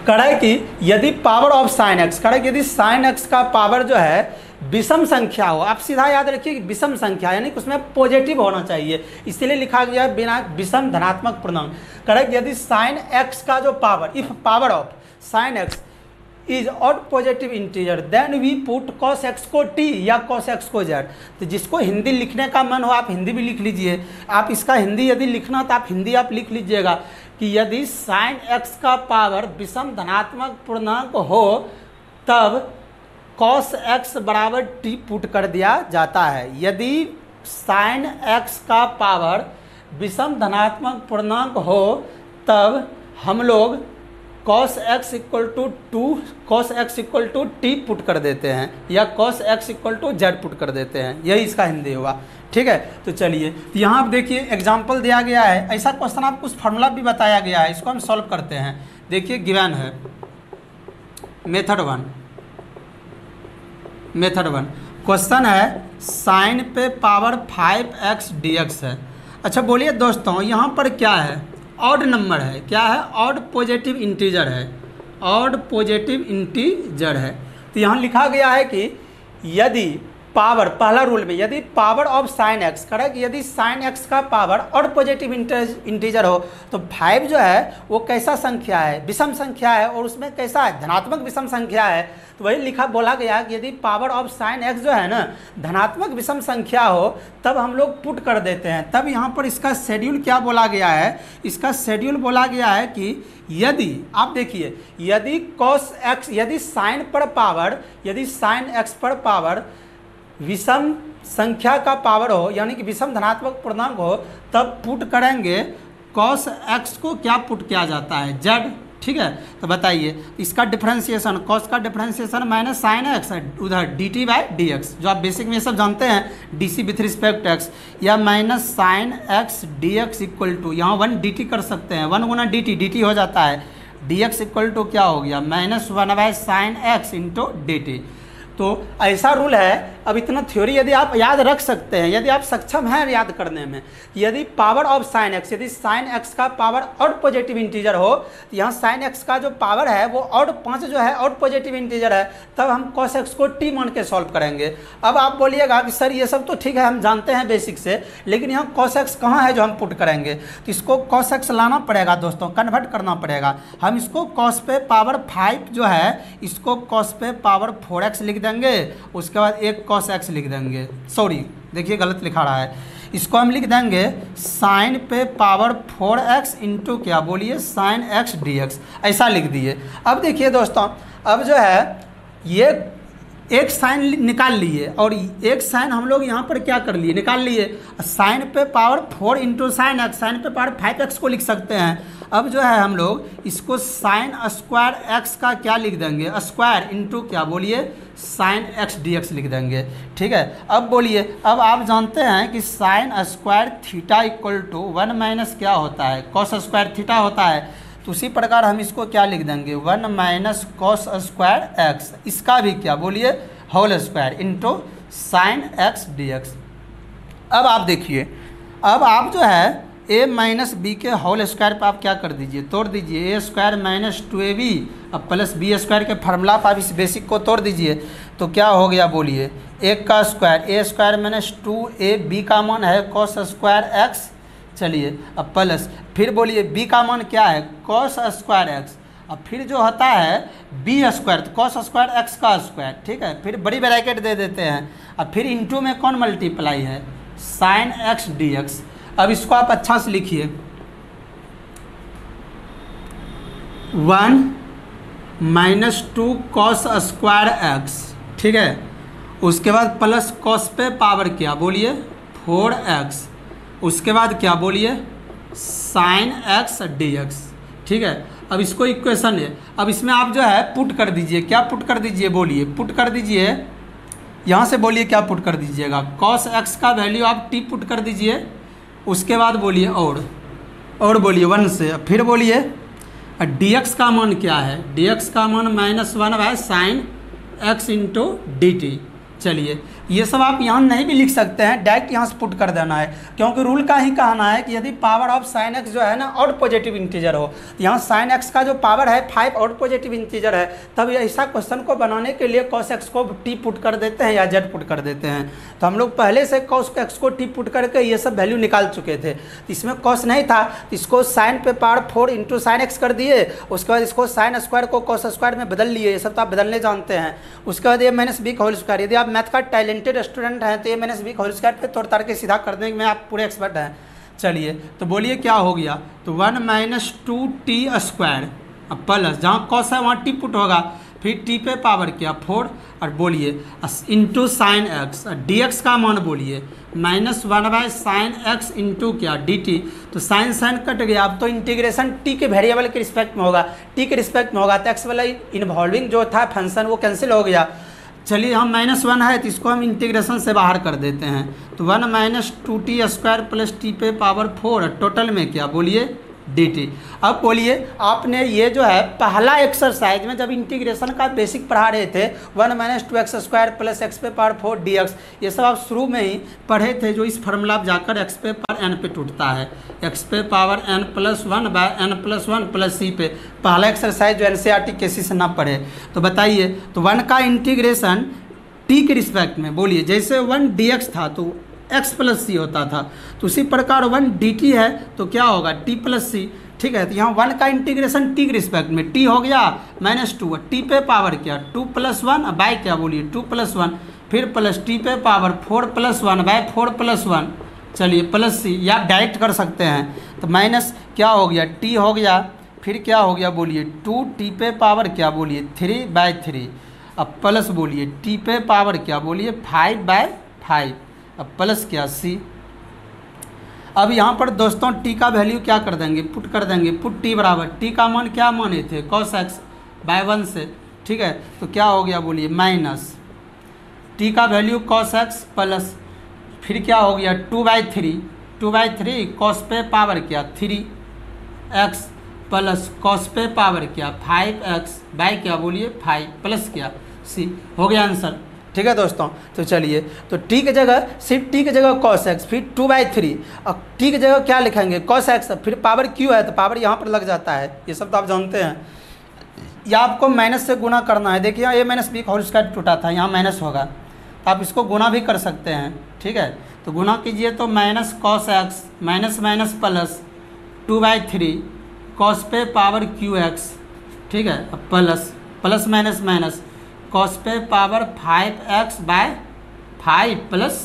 [SPEAKER 1] करेक्ट कि यदि power of sine x, correct, यदि साइन एक्स का पावर जो है विषम संख्या हो, आप सीधा याद रखिए कि विषम संख्या यानी कि उसमें पॉजिटिव होना चाहिए, इसलिए लिखा गया है बिना विषम धनात्मक पूर्णांक। करेक्ट, यदि साइन एक्स का जो power, if power of sine x is odd positive integer then we put cos x को टी या कॉस एक्स को जेड। तो जिसको हिंदी लिखने का मन हो आप हिंदी भी लिख लीजिए, आप इसका हिंदी यदि लिखना हो तो आप हिंदी आप लिख लीजिएगा कि यदि साइन एक्स का पावर विषम धनात्मक पूर्णांक हो तब कॉस एक्स बराबर टी पुट कर दिया जाता है। यदि साइन एक्स का पावर विषम धनात्मक पूर्णांक हो तब हम लोग cos x equal to cos x equal to t put कर देते हैं या cos x equal to z put कर देते हैं, यही इसका हिंदी हुआ, ठीक है। तो चलिए तो यहाँ आप देखिए एग्जाम्पल दिया गया है, ऐसा क्वेश्चन आपको कुछ फार्मूला भी बताया गया है, इसको हम सॉल्व करते हैं। देखिए गिवन है मेथड वन क्वेश्चन है साइन पे पावर 5x dx है। अच्छा बोलिए दोस्तों यहाँ पर क्या है, ऑड नंबर है, क्या है, ऑड पॉजिटिव इंटीजर है, ऑड पॉजिटिव इंटीजर है। तो यहाँ लिखा गया है कि यदि पावर, पहला रूल में यदि power of sine x, correct, यदि साइन एक्स का पावर ऑड पॉजिटिव इंटीजर हो तो 5 जो है वो कैसा संख्या है, विषम संख्या है, और उसमें कैसा है, धनात्मक विषम संख्या है। तो वही लिखा बोला गया कि यदि पावर ऑफ साइन एक्स जो है ना धनात्मक विषम संख्या हो तब हम लोग पुट कर देते हैं। तब यहाँ पर इसका शेड्यूल क्या बोला गया है, इसका शेड्यूल बोला गया है कि यदि आप देखिए यदि कॉस एक्स, यदि साइन पर पावर, यदि साइन एक्स पर पावर विषम संख्या का पावर हो यानी कि विषम धनात्मक पूर्णांक हो तब पुट करेंगे कॉस एक्स को क्या पुट किया जाता है, जेड, ठीक है। तो बताइए इसका डिफरेंशिएशन, कॉस का डिफरेंशिएशन माइनस साइन एक्स उधर d t by d x, जो आप बेसिक में ये सब जानते हैं d c with respect x, या minus sine x d x equal to, यहाँ 1 डी टी कर सकते हैं, 1 गुना डी टी हो जाता है, डी एक्स इक्वल टू क्या हो गया -1 by sine x into d t. तो ऐसा रूल है। अब इतना थ्योरी यदि आप याद रख सकते हैं, यदि आप सक्षम हैं याद करने में, यदि पावर ऑफ साइन एक्स, यदि साइन एक्स का पावर ऑड पॉजिटिव इंटीजर हो तो यहाँ साइन एक्स का जो पावर है वो ऑड 5 जो है ऑड पॉजिटिव इंटीजर है, तब हम कॉस एक्स को टी मान के सॉल्व करेंगे। अब आप बोलिएगा कि सर ये सब तो ठीक है हम जानते हैं बेसिक से, लेकिन यहाँ कॉस एक्स कहाँ है जो हम पुट करेंगे, तो इसको कॉस एक्स लाना पड़ेगा दोस्तों, कन्वर्ट करना पड़ेगा। हम इसको कॉस पे पावर 5 जो है इसको कॉस पे पावर 4x लिख देंगे, उसके बाद एक कॉस एक्स लिख देंगे, सॉरी देखिए गलत लिखा रहा है, इसको हम लिख देंगे साइन पे पावर 4x इंटू क्या बोलिए साइन एक्स डी एक्स, ऐसा लिख दिए। अब देखिए दोस्तों, अब जो है ये एक साइन निकाल लिए और एक साइन हम लोग यहाँ पर क्या कर लिए, निकाल लिए, साइन पे power 4 into sine x, sine पे पावर 5x को लिख सकते हैं। अब जो है हम लोग इसको साइन स्क्वायर एक्स का क्या लिख देंगे, स्क्वायर इंटू क्या बोलिए साइन एक्स डी एक्स लिख देंगे, ठीक है। अब बोलिए, अब आप जानते हैं कि sine square theta equal to 1 minus क्या होता है, कॉस स्क्वायर थीटा होता है, तो उसी प्रकार हम इसको क्या लिख देंगे 1 माइनस कॉस स्क्वायर एक्स, इसका भी क्या बोलिए whole square into sine x d x. अब आप देखिए, अब आप जो है a माइनस बी के होल स्क्वायर पर आप क्या कर दीजिए, तोड़ दीजिए, a स्क्वायर माइनस 2ab अब प्लस बी स्क्वायर के फार्मूला पर आप इस बेसिक को तोड़ दीजिए, तो क्या हो गया बोलिए, एक का square, a square minus 2ab का मान है कॉस स्क्वायर एक्स, चलिए अब प्लस फिर बोलिए b का मान क्या है कॉस स्क्वायर एक्स, अब फिर जो होता है बी स्क्वायर, तो कॉस स्क्वायर एक्स का स्क्वायर, ठीक है, फिर बड़ी ब्रैकेट दे देते हैं, अब फिर इंटू में कौन मल्टीप्लाई है साइन एक्स डी एक्स। अब इसको आप अच्छा से लिखिए 1 माइनस 2 कॉस स्क्वायर एक्स, ठीक है, उसके बाद प्लस कॉस पे पावर क्या बोलिए 4x, उसके बाद क्या बोलिए साइन एक्स डी एक्स, ठीक है। अब इसको इक्वेशन है, अब इसमें आप जो है पुट कर दीजिए, क्या पुट कर दीजिए बोलिए, पुट कर दीजिए यहाँ से बोलिए क्या पुट कर दीजिएगा, कॉस एक्स का वैल्यू आप टी पुट कर दीजिए, उसके बाद बोलिए और बोलिए 1 से, फिर बोलिए डी एक्स का मान क्या है, डी एक्स का मान -1 sign x into d T. चलिए ये सब आप यहाँ नहीं भी लिख सकते हैं, डायरेक्ट यहाँ से पुट कर देना है, क्योंकि रूल का ही कहना है कि यदि पावर ऑफ साइन एक्स जो है ना ऑड पॉजिटिव इंटीजर हो, तो यहाँ साइन एक्स का जो पावर है 5 ऑड पॉजिटिव इंटीजर है, तब ऐसा क्वेश्चन को बनाने के लिए कॉस एक्स को टी पुट कर देते हैं या जेड पुट कर देते हैं। तो हम लोग पहले से कॉस एक्स को टी पुट करके ये सब वैल्यू निकाल चुके थे, तो इसमें कॉस नहीं था, तो इसको साइन पे पावर 4 इंटू साइन एक्स कर दिए, उसके बाद इसको साइन स्क्वायर को कॉस स्क्वायर में बदल लिए, ये सब तो आप बदलने जानते हैं। उसके बाद ये माइनस बी का होल स्क्वायर, यदि आप मैथ का टैलेंटेड स्टूडेंट हैं तो ये माइनस बी का होल स्क्वायर पे तोड़ तार के सीधा कर देंगे, में आप पूरे एक्सपर्ट हैं। चलिए तो बोलिए क्या हो गया, तो 1 - 2t² अब प्लस जहाँ कॉस है वहाँ टी पुट होगा, फिर टी पे पावर क्या 4 और बोलिए into sine x, d x का मान बोलिए -1 साइन एक्स इंटू क्या डी टी, तो साइन साइन कट गया, अब तो इंटीग्रेशन टी के वेरिएबल के रिस्पेक्ट में होगा, टी के रिस्पेक्ट में होगा, तो एक्स वाला इन्वॉल्विंग जो था फंक्शन वो कैंसिल हो गया। चलिए हम -1 है तो इसको हम इंटीग्रेशन से बाहर कर देते हैं, तो 1 - 2t² प्लस टी पे पावर 4 टोटल में क्या बोलिए dt। अब बोलिए आपने ये जो है पहला एक्सरसाइज में जब इंटीग्रेशन का बेसिक पढ़ा रहे थे 1 - 2x² प्लस x पे पावर 4 dx, ये सब आप शुरू में ही पढ़े थे, जो इस फार्मूला आप जाकर x पे पावर n पे टूटता है, x पे power n + 1/n+1 plus c पे, पहला एक्सरसाइज जो NCERT केसी से ना पढ़े। तो बताइए, तो 1 का इंटीग्रेशन t के रिस्पेक्ट में बोलिए, जैसे 1 dx था तो x + c होता था, तो उसी प्रकार 1 dt है तो क्या होगा t + c। ठीक है, तो यहाँ 1 का इंटीग्रेशन t के रिस्पेक्ट में t हो गया -2, t पे पावर क्या 2 + 1 बाय क्या बोलिए 2 + 1, फिर प्लस t पे पावर 4 + 1/4 + 1, चलिए प्लस c, या आप डायरेक्ट कर सकते हैं, तो माइनस क्या हो गया t हो गया, फिर क्या हो गया बोलिए 2t पे पावर क्या बोलिए 3/3, अब प्लस बोलिए t पे पावर क्या बोलिए 5/5, अब प्लस क्या c। अब यहाँ पर दोस्तों t का वैल्यू क्या कर देंगे पुट कर देंगे, पुट t बराबर t का मान क्या माने थे cos x/1 से, ठीक है, तो क्या हो गया बोलिए माइनस t का वैल्यू cos x प्लस फिर क्या हो गया 2/3 cos पे पावर क्या 3x प्लस cos पे पावर क्या 5x बाय क्या बोलिए 5 प्लस क्या c, हो गया आंसर। ठीक है दोस्तों, तो चलिए, तो t की जगह सिर्फ t की जगह cos x, फिर 2/3 और t की जगह क्या लिखेंगे cos x, फिर पावर q है तो पावर यहाँ पर लग जाता है, ये सब तो आप जानते हैं। या आपको माइनस से गुना करना है, देखिए ये -b का होल स्क्वायर टूटा था, यहाँ माइनस होगा तो आप इसको गुना भी कर सकते हैं। ठीक है, तो गुना कीजिए तो -cos x minus plus 2/3 cos पे पावर qx, ठीक है, अब प्लस माइनस cos पे पावर 5x/5 प्लस c,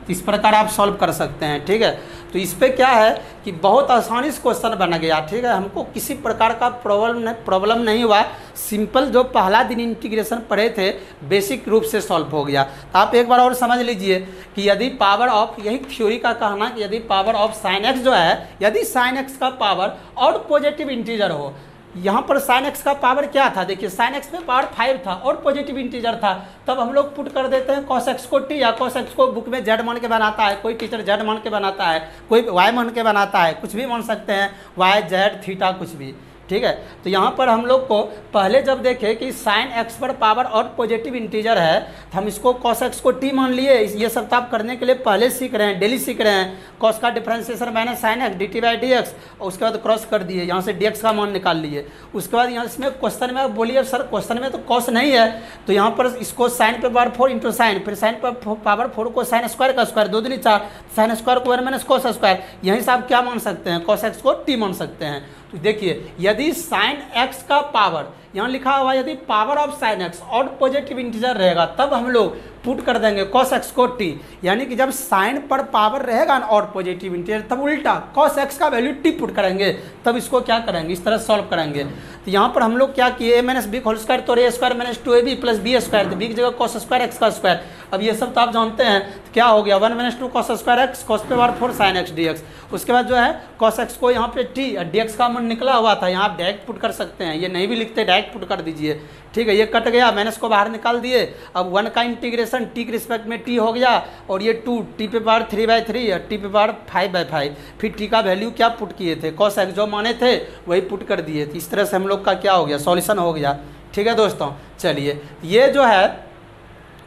[SPEAKER 1] इस प्रकार आप सॉल्व कर सकते हैं। ठीक है, तो इस पे क्या है कि बहुत आसानी से क्वेश्चन बन गया। ठीक है, हमको किसी प्रकार का प्रॉब्लम नहीं हुआ, सिंपल जो पहला दिन इंटीग्रेशन पढ़े थे बेसिक रूप से सॉल्व हो गया। तो आप एक बार और समझ लीजिए कि यदि पावर ऑफ, यही थ्योरी का कहना कि यदि पावर ऑफ साइन एक्स जो है, यदि साइन एक्स का पावर और पॉजिटिव इंटीजर हो, यहाँ पर साइन एक्स का पावर क्या था, देखिए साइन एक्स में पावर 5 था और पॉजिटिव इंटीजर था, तब हम लोग पुट कर देते हैं cos x को t, या cos x को बुक में z मान के बनाता है, कोई टीचर z मान के बनाता है, कोई y मान के बनाता है, कुछ भी मान सकते हैं y z थीटा कुछ भी। ठीक है, तो यहाँ पर हम लोग को पहले जब देखे कि साइन एक्स पर पावर और पॉजिटिव इंटीजर है, तो हम इसको cos x को t मान लिए। ये सब आप करने के लिए पहले सीख रहे हैं, डेली सीख रहे हैं। cos का differentiation minus sine x dt/dx, और उसके बाद क्रॉस कर दिए, यहाँ से dx का मान निकाल लिए। उसके बाद यहाँ इसमें क्वेश्चन में बोलिए सर क्वेश्चन में तो cos नहीं है, तो यहाँ पर इसको साइन पे पावर 4 इंटू साइन, फिर साइन पर पावर 4 को साइन स्क्वायर का स्क्वायर 2 दूनी 4, साइन स्क्वायर को 1 - cos स्क्वायर, यहीं से आप क्या मान सकते हैं cos x को t मान सकते हैं। तो देखिए यदि साइन x का पावर, यहाँ लिखा हुआ यदि पावर ऑफ साइन x और पॉजिटिव इंटीजर रहेगा, तब हम लोग पुट कर देंगे cos x को t, यानी कि जब साइन पर पावर रहेगा और पॉजिटिव इंटीजर, तब उल्टा cos x का वैल्यू t पुट करेंगे, तब इसको क्या करेंगे इस तरह सॉल्व करेंगे। तो यहाँ पर हम लोग क्या किए, a minus b whole square, तो a square minus 2ab plus b square, तो बी की जगह कॉस स्क्वायर एक्स का स्क्वायर। अब ये सब तो आप जानते हैं, तो क्या हो गया 1 minus 2 cos square x cos पे power 4 sine x d x. उसके बाद जो है कॉस एक्स को यहाँ पे टी और डी एक्स का मन निकला हुआ था, यहाँ आप डायरेक्ट पुट कर सकते हैं, ये नहीं भी लिखते डायरेक्ट पुट कर दीजिए, ठीक है। ये कट गया, माइनस को बाहर निकाल दिए। अब 1 का इंटीग्रेशन टी के रिस्पेक्ट में टी हो गया, और ये 2 टी पे पावर 3/3 और टी पे पावर 5/5। फिर टी का वैल्यू क्या पुट किए थे, कॉस एक्स जो माने थे वही पुट कर दिए थे। इस तरह से हम लोग का क्या हो गया, सॉल्यूशन हो गया, ठीक है दोस्तों। चलिए ये जो है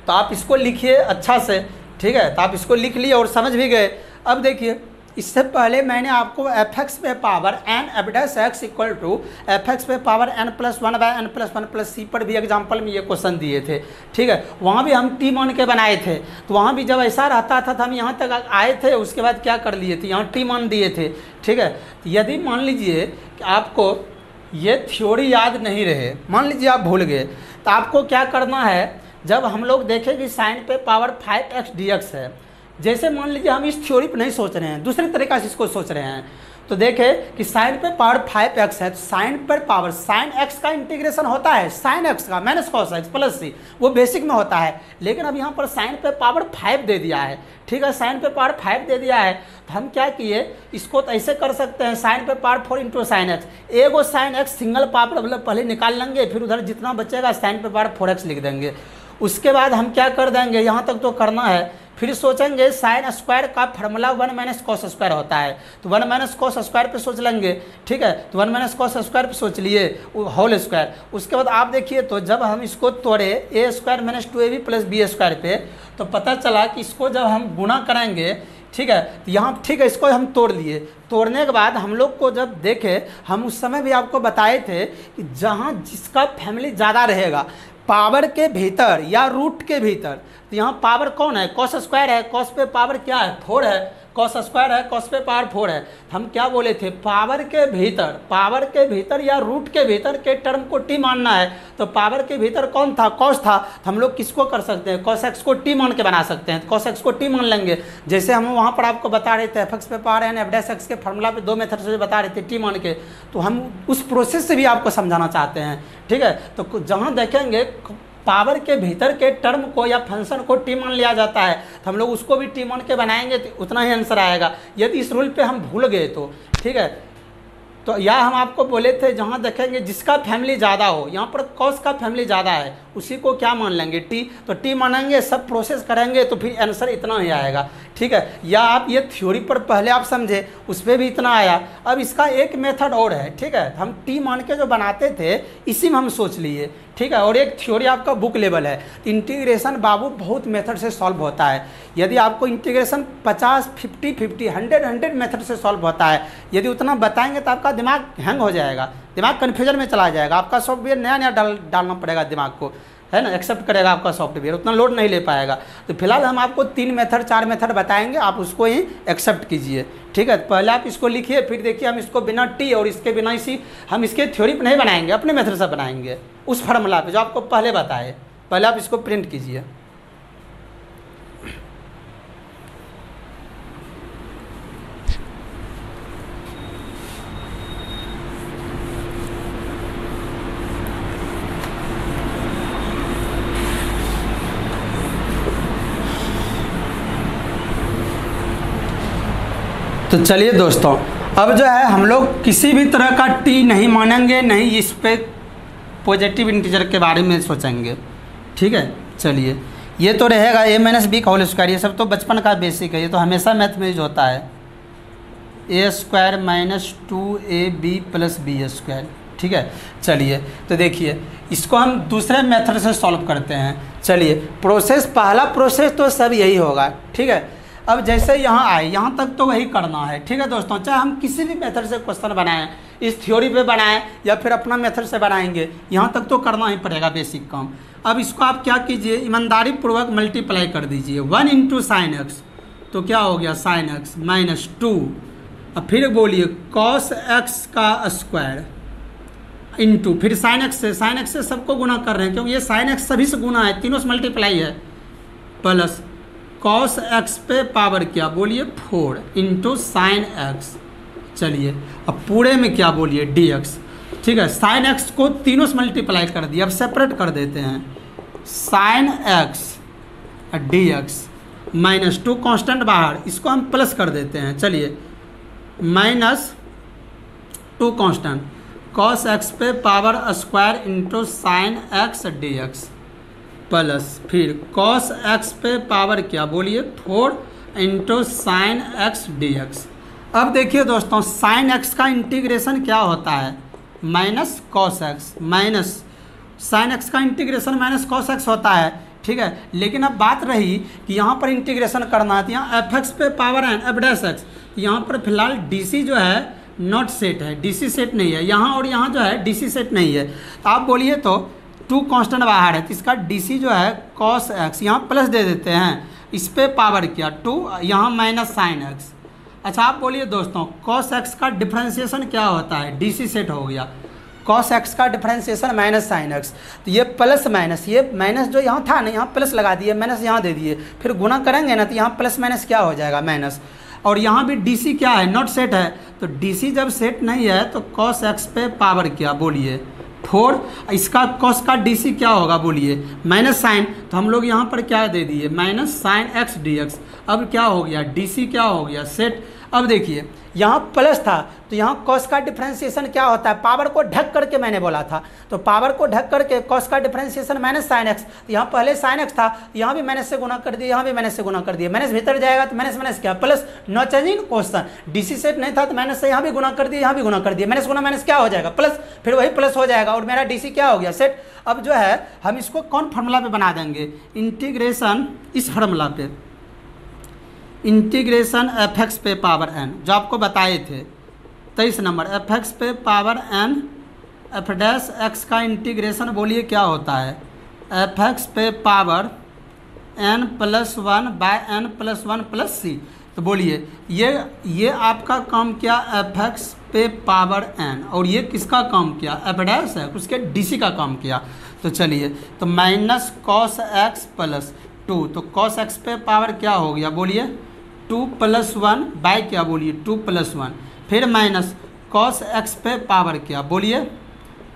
[SPEAKER 1] तो आप इसको लिखिए अच्छा से, ठीक है। तो आप इसको लिख लिए और समझ भी गए। अब देखिए इससे पहले मैंने आपको एफ एक्स पे power n f dash x equal to f x पे power n plus 1/n+1 plus c पर भी एग्जाम्पल में ये क्वेश्चन दिए थे, ठीक है। वहाँ भी हम टी मान के बनाए थे, तो वहाँ भी जब ऐसा रहता था तो हम यहाँ तक आए थे, उसके बाद क्या कर लिए थे, यहाँ टी मान दिए थे, ठीक है। यदि मान लीजिए कि आपको ये थ्योरी याद नहीं रहे, मान लीजिए आप भूल गए, तो आपको क्या करना है, जब हम लोग देखें कि साइन पे पावर 5x dx है, जैसे मान लीजिए हम इस थ्योरी पर नहीं सोच रहे हैं, दूसरे तरीका से इसको सोच रहे हैं, तो देखें कि साइन पे पावर 5x है, तो साइन पर पावर साइन x का इंटीग्रेशन होता है, साइन x का माइनस कॉस x प्लस सी, वो बेसिक में होता है। लेकिन अब यहाँ पर साइन पे पावर 5 दे दिया है, ठीक है, साइन पे पावर 5 दे दिया है, तो हम क्या किए, इसको तो ऐसे कर सकते हैं, साइन पे पावर 4 इंटू साइन एक्स, एगो साइन एक्स सिंगल पावर मतलब पहले निकाल लेंगे, फिर उधर जितना बचेगा साइन पे पावर 4x लिख देंगे। उसके बाद हम क्या कर देंगे, यहाँ तक तो करना है, फिर सोचेंगे साइन स्क्वायर का फार्मूला 1 माइनस कॉस स्क्वायर होता है, तो 1 माइनस कॉस स्क्वायर पे सोच लेंगे, ठीक है। तो 1 माइनस कॉस स्क्वायर पे सोच लिए होल स्क्वायर। उसके बाद आप देखिए तो जब हम इसको तोड़े a square minus 2ab plus b square पे, तो पता चला कि इसको जब हम गुणा करेंगे, ठीक है, तो यहाँ ठीक है इसको हम तोड़ लिए। तोड़ने के बाद हम लोग को जब देखे, हम उस समय भी आपको बताए थे कि जहाँ जिसका फैमिली ज़्यादा रहेगा पावर के भीतर या रूट के भीतर, तो यहाँ पावर कौन है, कॉस स्क्वायर है, कॉस पे पावर क्या है 4 है, कॉस स्क्वायर है, कॉस पे पावर 4 है। हम क्या बोले थे, पावर के भीतर या रूट के भीतर के टर्म को टी मानना है, तो पावर के भीतर कौन था, कॉस था, तो हम लोग किसको कर सकते हैं, कॉस एक्स को टी मान के बना सकते हैं, कॉस एक्स को टी मान लेंगे। जैसे हम वहाँ पर आपको बता रहे थे एफ एक्स पे power n f dash x के फार्मूला पे 2 मेथड से बता रहे थे टी मान के, तो हम उस प्रोसेस से भी आपको समझाना चाहते हैं, ठीक है। तो जहाँ देखेंगे पावर के भीतर के टर्म को या फंक्शन को टी मान लिया जाता है, तो हम लोग उसको भी टी मान के बनाएंगे, तो उतना ही आंसर आएगा। यदि इस रूल पे हम भूल गए तो, ठीक है, तो या हम आपको बोले थे जहाँ देखेंगे जिसका फैमिली ज़्यादा हो, यहाँ पर कॉस का फैमिली ज़्यादा है, उसी को क्या मान लेंगे, टी, तो टी मानेंगे, सब प्रोसेस करेंगे तो फिर आंसर इतना ही आएगा, ठीक है। या आप ये थ्योरी पर पहले आप समझे, उस पर भी इतना आया। अब इसका एक मेथड और है, ठीक है, हम टी मान के जो बनाते थे इसी में हम सोच लिए, ठीक है। और एक थ्योरी आपका बुक लेवल है, इंटीग्रेशन बाबू बहुत मेथड से सॉल्व होता है। यदि आपको इंटीग्रेशन 50, 50, 50, 100 मेथड से सॉल्व होता है, यदि उतना बताएंगे तो आपका दिमाग हैंग हो जाएगा, दिमाग कन्फ्यूजन में चला जाएगा, आपका सॉफ्टवेयर नया नया डालना पड़ेगा दिमाग को, है ना, एक्सेप्ट करेगा आपका सॉफ्टवेयर, उतना लोड नहीं ले पाएगा। तो फिलहाल हम आपको 3 मेथड 4 मेथड बताएंगे, आप उसको ही एक्सेप्ट कीजिए, ठीक है। पहले आप इसको लिखिए, फिर देखिए हम इसको बिना टी और इसके बिना इसी, हम इसके थ्योरी पर नहीं बनाएंगे, अपने मेथड से बनाएंगे उस फार्मूला पे जो आपको पहले बताए। पहले आप इसको प्रिंट कीजिए। तो चलिए दोस्तों, अब जो है हम लोग किसी भी तरह का टी नहीं मानेंगे, नहीं इस पे पॉजिटिव इंटीजर के बारे में सोचेंगे, ठीक है। चलिए ये तो रहेगा ए माइनस बी का होल स्क्वायर, ये सब तो बचपन का बेसिक है, ये तो हमेशा मैथ में यूज होता है, a square minus 2ab plus b square, ठीक है। चलिए तो देखिए इसको हम दूसरे मेथड से सॉल्व करते हैं। चलिए प्रोसेस, पहला प्रोसेस तो सब यही होगा, ठीक है। अब जैसे यहाँ आए, यहाँ तक तो वही करना है, ठीक है दोस्तों। चाहे हम किसी भी मेथड से क्वेश्चन बनाएं, इस थ्योरी पे बनाएं या फिर अपना मेथड से बनाएंगे, यहाँ तक तो करना ही पड़ेगा बेसिक काम। अब इसको आप क्या कीजिए, ईमानदारी पूर्वक मल्टीप्लाई कर दीजिए, 1 इंटू साइन एक्स, तो क्या हो गया साइन एक्स माइनस 2, अब फिर बोलिए कॉस एक्स का स्क्वायर इंटू, फिर साइन एक्स से सबको गुना कर रहे हैं क्योंकि ये साइन एक्स सभी से गुना है, तीनों से मल्टीप्लाई है, प्लस कॉस एक्स पे पावर क्या बोलिए 4 इंटू साइन एक्स। चलिए अब पूरे में क्या बोलिए डी एक्स, ठीक है, साइन एक्स को तीनों से मल्टीप्लाई कर दिया। अब सेपरेट कर देते हैं, sign x d x minus 2 constant बाहर, इसको हम प्लस कर देते हैं। चलिए, माइनस 2 कांस्टेंट कॉस एक्स पे power square into sine x d x plus फिर कॉस एक्स पे पावर क्या बोलिए 4 into sine x d x. अब देखिए दोस्तों, साइन एक्स का इंटीग्रेशन क्या होता है, minus cos x, minus sine x का इंटीग्रेशन माइनस कॉस एक्स होता है। ठीक है, लेकिन अब बात रही कि यहाँ पर इंटीग्रेशन करना है, तो यहाँ एफ एक्स पे power n f dash x, यहाँ पर फिलहाल डी सी जो है नॉट सेट है, डी सी सेट नहीं है यहाँ, और यहाँ जो है डी सी सेट नहीं है। तो आप बोलिए तो 2 कांस्टेंट बाहर है, तो इसका डी सी जो है कॉस एक्स, यहाँ प्लस दे देते हैं, इस पे पावर क्या 2, यहाँ माइनस साइन एक्स। अच्छा, आप बोलिए दोस्तों, कॉस एक्स का डिफरेंशिएशन क्या होता है, डी सी सेट हो गया, कॉस एक्स का डिफरेंशिएशन माइनस साइन एक्स। तो ये प्लस माइनस, ये माइनस जो यहाँ था ना, यहाँ प्लस लगा दिए, माइनस यहाँ दे दिए, फिर गुना करेंगे ना तो यहाँ प्लस माइनस क्या हो जाएगा, माइनस। और यहाँ भी डी सी क्या है, नॉट सेट है, तो डी सी जब सेट नहीं है तो कॉस एक्स पे पावर क्या बोलिए 4, इसका कॉस का डी सी क्या होगा बोलिए माइनस साइन, तो हम लोग यहाँ पर क्या दे दिए minus sine x d x. अब क्या हो गया, डी सी क्या हो गया सेट। अब देखिए, यहाँ प्लस था तो यहाँ कॉस का डिफरेंशिएशन क्या होता है, पावर को ढक करके मैंने बोला था, तो पावर को ढक करके कॉस का डिफरेंशिएशन माइनस साइन एक्स। तो यहाँ पहले साइन एक्स था, यहाँ भी माइनस से गुना कर दिया, यहाँ भी माइनस से गुना कर दिया, माइनस भीतर जाएगा तो माइनस माइनस क्या plus, no change in question. DC set नहीं था तो माइनस से यहाँ भी गुना कर दिया, यहाँ भी गुना कर दिया, माइनस गुना माइनस क्या हो जाएगा प्लस, फिर वही प्लस हो जाएगा और मेरा डीसी क्या हो गया सेट। अब जो है हम इसको कौन फार्मूला पे बना देंगे, इंटीग्रेशन इस फार्मूला पे, इंटीग्रेशन एफ एक्स पे पावर एन जो आपको बताए थे 23 नंबर, एफ एक्स पे power n f dash x का इंटीग्रेशन बोलिए क्या होता है, एफ एक्स पे power n plus 1 by n plus 1 plus c. तो बोलिए ये आपका काम किया एफ एक्स पे पावर एन, और ये किसका काम किया, एफ डैश है उसके डी सी का काम किया। तो चलिए, तो माइनस कॉस एक्स प्लस 2, तो कॉस एक्स पे पावर क्या हो गया बोलिए 2 + 1 बाय क्या बोलिए 2 + 1, फिर माइनस कॉस एक्स पे पावर क्या बोलिए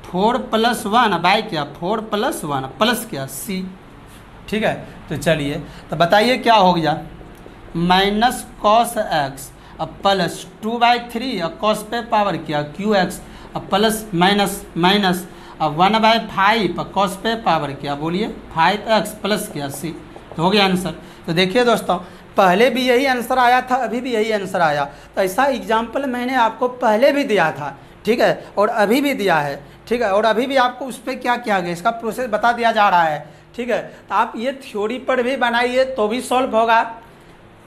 [SPEAKER 1] 4 + 1 बाय क्या 4 + 1 प्लस क्या सी। ठीक है, तो चलिए, तो बताइए क्या हो गया, माइनस कॉस एक्स अब प्लस 2/3 और कॉस पे पावर क्या क्यू एक्स, अब प्लस माइनस माइनस अब 1/5 और कॉस पे पावर क्या बोलिए 5x प्लस क्या सी। तो हो गया आंसर। तो देखिए दोस्तों, पहले भी यही आंसर आया था, अभी भी यही आंसर आया। तो ऐसा एग्जाम्पल मैंने आपको पहले भी दिया था, ठीक है, और अभी भी दिया है, ठीक है, और अभी भी आपको उस पर क्या किया गया इसका प्रोसेस बता दिया जा रहा है। ठीक है, तो आप ये थ्योरी पर भी बनाइए तो भी सॉल्व होगा,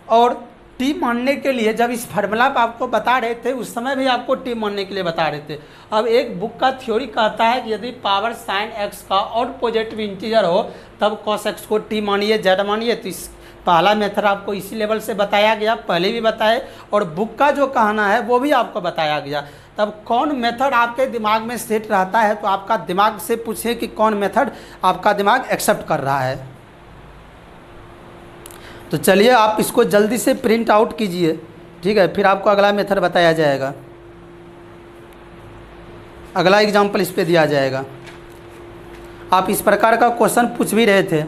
[SPEAKER 1] और टी मानने के लिए जब इस फार्मूला पर आपको बता रहे थे उस समय भी आपको टी मानने के लिए बता रहे थे। अब एक बुक का थ्योरी कहता है कि यदि पावर साइन एक्स का और पॉजिटिव इंटीजर हो तब कॉस एक्स को टी मानिए जेड मानिए। तो इस पहला मेथड आपको इसी लेवल से बताया गया, पहले भी बताए, और बुक का जो कहना है वो भी आपको बताया गया। तब कौन मेथड आपके दिमाग में सेट रहता है तो आपका दिमाग से पूछिए कि कौन मेथड आपका दिमाग एक्सेप्ट कर रहा है। तो चलिए आप इसको जल्दी से प्रिंट आउट कीजिए, ठीक है, फिर आपको अगला मेथड बताया जाएगा, अगला एग्जाम्पल इस पे दिया जाएगा। आप इस प्रकार का क्वेश्चन पूछ भी रहे थे।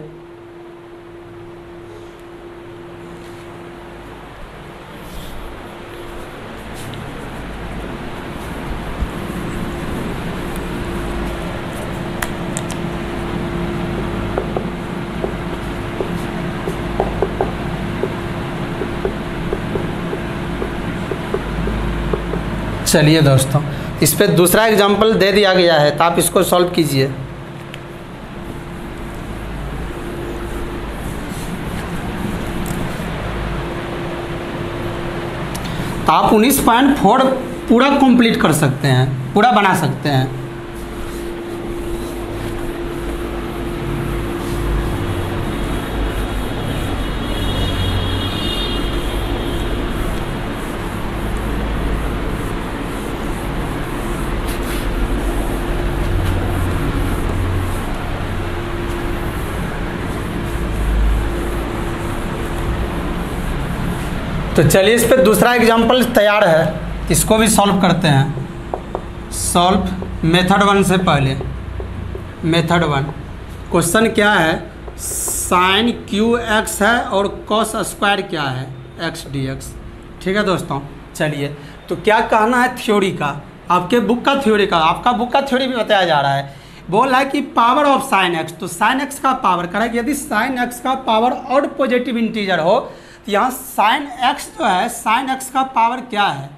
[SPEAKER 1] चलिए दोस्तों, इस पे दूसरा एग्जाम्पल दे दिया गया है तो आप इसको सॉल्व कीजिए। तो आप 19.4 पूरा कंप्लीट कर सकते हैं, पूरा बना सकते हैं। तो चलिए इस पे दूसरा एग्जाम्पल तैयार है, इसको भी सॉल्व करते हैं। सॉल्व मेथड वन से पहले, मेथड वन क्वेश्चन क्या है, साइन क्यू एक्स है और कॉस स्क्वायर क्या है, एक्स डी एक्स। ठीक है दोस्तों, चलिए तो क्या कहना है थ्योरी का, आपके बुक का थ्योरी का, आपका बुक का थ्योरी भी बताया जा रहा है। बोल रहा है कि पावर ऑफ साइन एक्स, तो साइन एक्स का पावर करा कि यदि साइन एक्स का पावर ऑड पॉजिटिव इंटीजर हो तो यहाँ साइन एक्स जो है, साइन एक्स का पावर क्या है,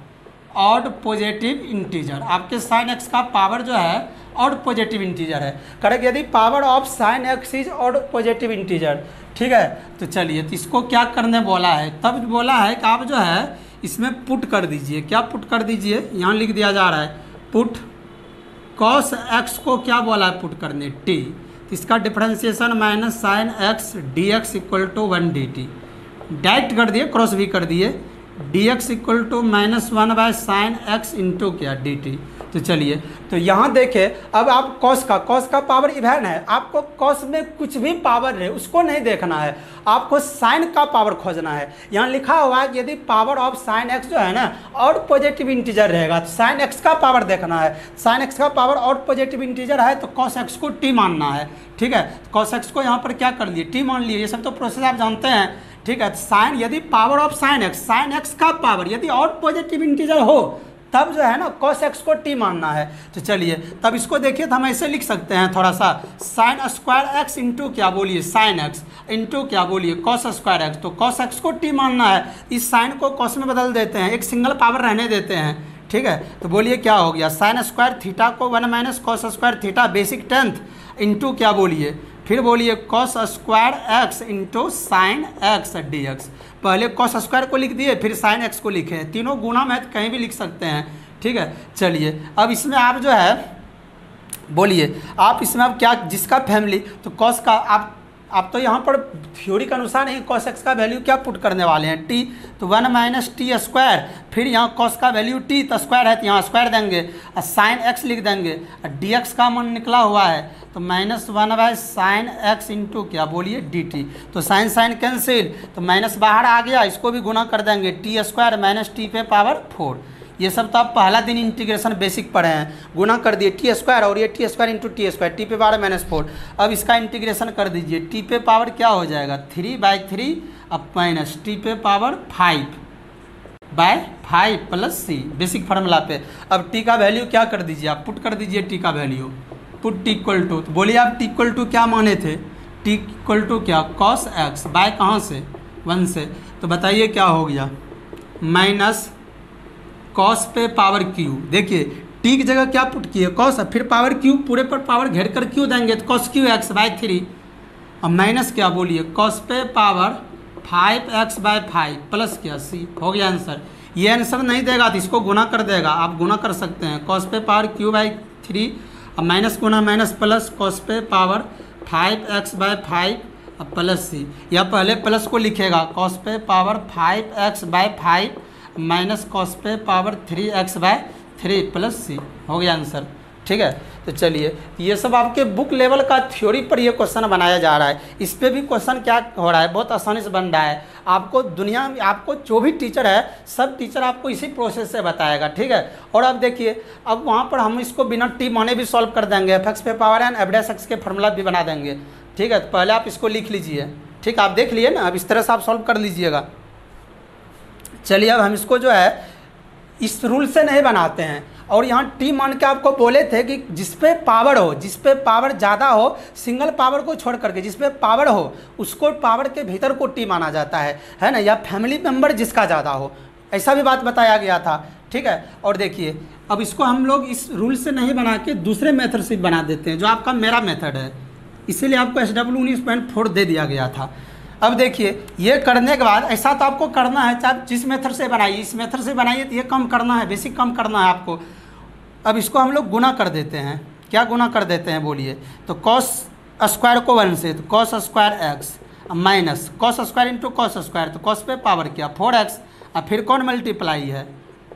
[SPEAKER 1] ऑड पॉजिटिव इंटीजर। आपके साइन एक्स का पावर जो है ऑड पॉजिटिव इंटीजर है। करेक्ट, यदि power of sine x is odd positive integer. ठीक है, तो चलिए तो इसको क्या करने बोला है, तब बोला है कि आप जो है इसमें पुट कर दीजिए। क्या पुट कर दीजिए, यहाँ लिख दिया जा रहा है पुट कॉस एक्स को क्या बोला है पुट करने, टी, तो इसका differentiation minus sine x d x equal to 1 d t, direct कर दिए, क्रॉस भी कर दिए, d x equal to -1 by sine x into क्या डी टी। तो चलिए तो यहाँ देखें, अब आप कॉस का पावर इवन है, आपको कॉस में कुछ भी पावर है उसको नहीं देखना है, आपको साइन का पावर खोजना है। यहाँ लिखा हुआ है कि यदि पावर ऑफ साइन एक्स जो है ना और पॉजिटिव इंटीजर रहेगा तो साइन एक्स का पावर देखना है। साइन एक्स का पावर और पॉजिटिव इंटीजर है तो कॉस एक्स को टी मानना है। ठीक है, कॉस एक्स को यहाँ पर क्या कर लिए, टी मान लिए। ये सब तो प्रोसेस आप जानते हैं। ठीक है, साइन यदि पावर ऑफ साइन एक्स का पावर यदि और पॉजिटिव इंटीजर हो तब जो है ना कॉस एक्स को टी मानना है। तो चलिए तब इसको देखिए तो हम ऐसे लिख सकते हैं थोड़ा सा, साइन स्क्वायर एक्स इंटू क्या बोलिए साइन एक्स इंटू क्या बोलिए कॉस स्क्वायर एक्स। तो कॉस एक्स को टी मानना है, इस साइन को कॉस में बदल देते हैं, एक सिंगल पावर रहने देते हैं। ठीक है, तो बोलिए क्या हो गया, साइन स्क्वायर थीटा को 1 minus cos square theta basic 10th into क्या बोलिए, फिर बोलिए cos square x into sine x d x. पहले कॉस स्क्वायर को लिख दिए फिर साइन एक्स को लिखे, तीनों गुणा में कहीं भी लिख सकते हैं। ठीक है, चलिए अब इसमें आप जो है बोलिए, आप इसमें अब क्या, जिसका फैमिली तो कॉस का आप तो यहाँ पर थ्योरी के अनुसार ही कॉस एक्स का वैल्यू क्या पुट करने वाले हैं, टी, तो 1 माइनस टी स्क्वायर, फिर यहाँ कॉस का वैल्यू टी तो स्क्वायर है तो यहाँ स्क्वायर देंगे और साइन एक्स लिख देंगे और डी एक्स का मन निकला हुआ है तो -1 बाय साइन एक्स इंटू क्या बोलिए डी टी। तो साइन साइन कैंसिल, तो माइनस बाहर आ गया, इसको भी गुना कर देंगे, टी स्क्वायर माइनस टी पे पावर 4। ये सब तो आप पहला दिन इंटीग्रेशन बेसिक पढ़े हैं, गुना कर दिए टी स्क्वायर और ये T square into T square, T पे पावर -4। अब इसका इंटीग्रेशन कर दीजिए, टी पे पावर क्या हो जाएगा 3/3 अब माइनस टी पे पावर 5/5 प्लस सी, बेसिक फार्मूला पे। अब टी का वैल्यू क्या कर दीजिए, आप पुट कर दीजिए टी का value, put t equal to, तो बोलिए आप टी इक्वल टू क्या माने थे, टी इक्वल टू क्या कॉस एक्स बाय कहाँ से 1 से, तो बताइए क्या हो गया माइनस कॉस पे पावर क्यू। देखिए टी की जगह क्या पुट किए कॉस, फिर पावर क्यू, पूरे पर पावर घेर कर क्यू देंगे तो कॉस क्यू एक्स बाय 3 और माइनस क्या बोलिए कॉस पे पावर 5x/5 प्लस क्या सी। हो गया आंसर। ये आंसर नहीं देगा तो इसको गुना कर देगा, आप गुना कर सकते हैं, कॉस पे पावर q/3 और माइनस गुना माइनस प्लस कॉस पे पावर 5x/5 और प्लस सी, या पहले प्लस को लिखेगा कॉस पे पावर 5x/5 माइनस कॉस पे पावर 3x/3 प्लस सी। हो गया आंसर। ठीक है, तो चलिए ये सब आपके बुक लेवल का थ्योरी पर ये क्वेश्चन बनाया जा रहा है। इस पर भी क्वेश्चन क्या हो रहा है, बहुत आसानी से बन रहा है। आपको दुनिया में आपको जो भी टीचर है सब टीचर आपको इसी प्रोसेस से बताएगा। ठीक है, और अब देखिए अब वहाँ पर हम इसको बिना टी माने भी सॉल्व कर देंगे, एफ पे पावर एन एफ के फार्मूला भी बना देंगे। ठीक है, तो पहले आप इसको लिख लीजिए। ठीक, आप देख लिए ना, अब इस तरह से आप सॉल्व कर लीजिएगा। चलिए अब हम इसको जो है इस रूल से नहीं बनाते हैं, और यहाँ टी मान के आपको बोले थे कि जिस पे पावर हो, जिस पे पावर ज़्यादा हो, सिंगल पावर को छोड़ करके जिस पे पावर हो उसको पावर के भीतर को टी माना जाता है ना, या फैमिली मेम्बर जिसका ज़्यादा हो, ऐसा भी बात बताया गया था। ठीक है, और देखिए अब इसको हम लोग इस रूल से नहीं बना के दूसरे मेथड से बना देते हैं, जो आपका मेरा मेथड है, इसीलिए आपको SW19.4 दे दिया गया था। अब देखिए ये करने के बाद ऐसा तो आपको करना है, चाहे जिस मेथड से बनाइए, इस मेथड से बनाइए तो ये कम करना है, बेसिक कम करना है आपको। अब इसको हम लोग गुना कर देते हैं, क्या गुना कर देते हैं बोलिए, तो कॉस स्क्वायर को 1 से, तो cos square x minus cos square into cos square, तो कॉस पे पावर क्या 4x, और फिर कौन मल्टीप्लाई है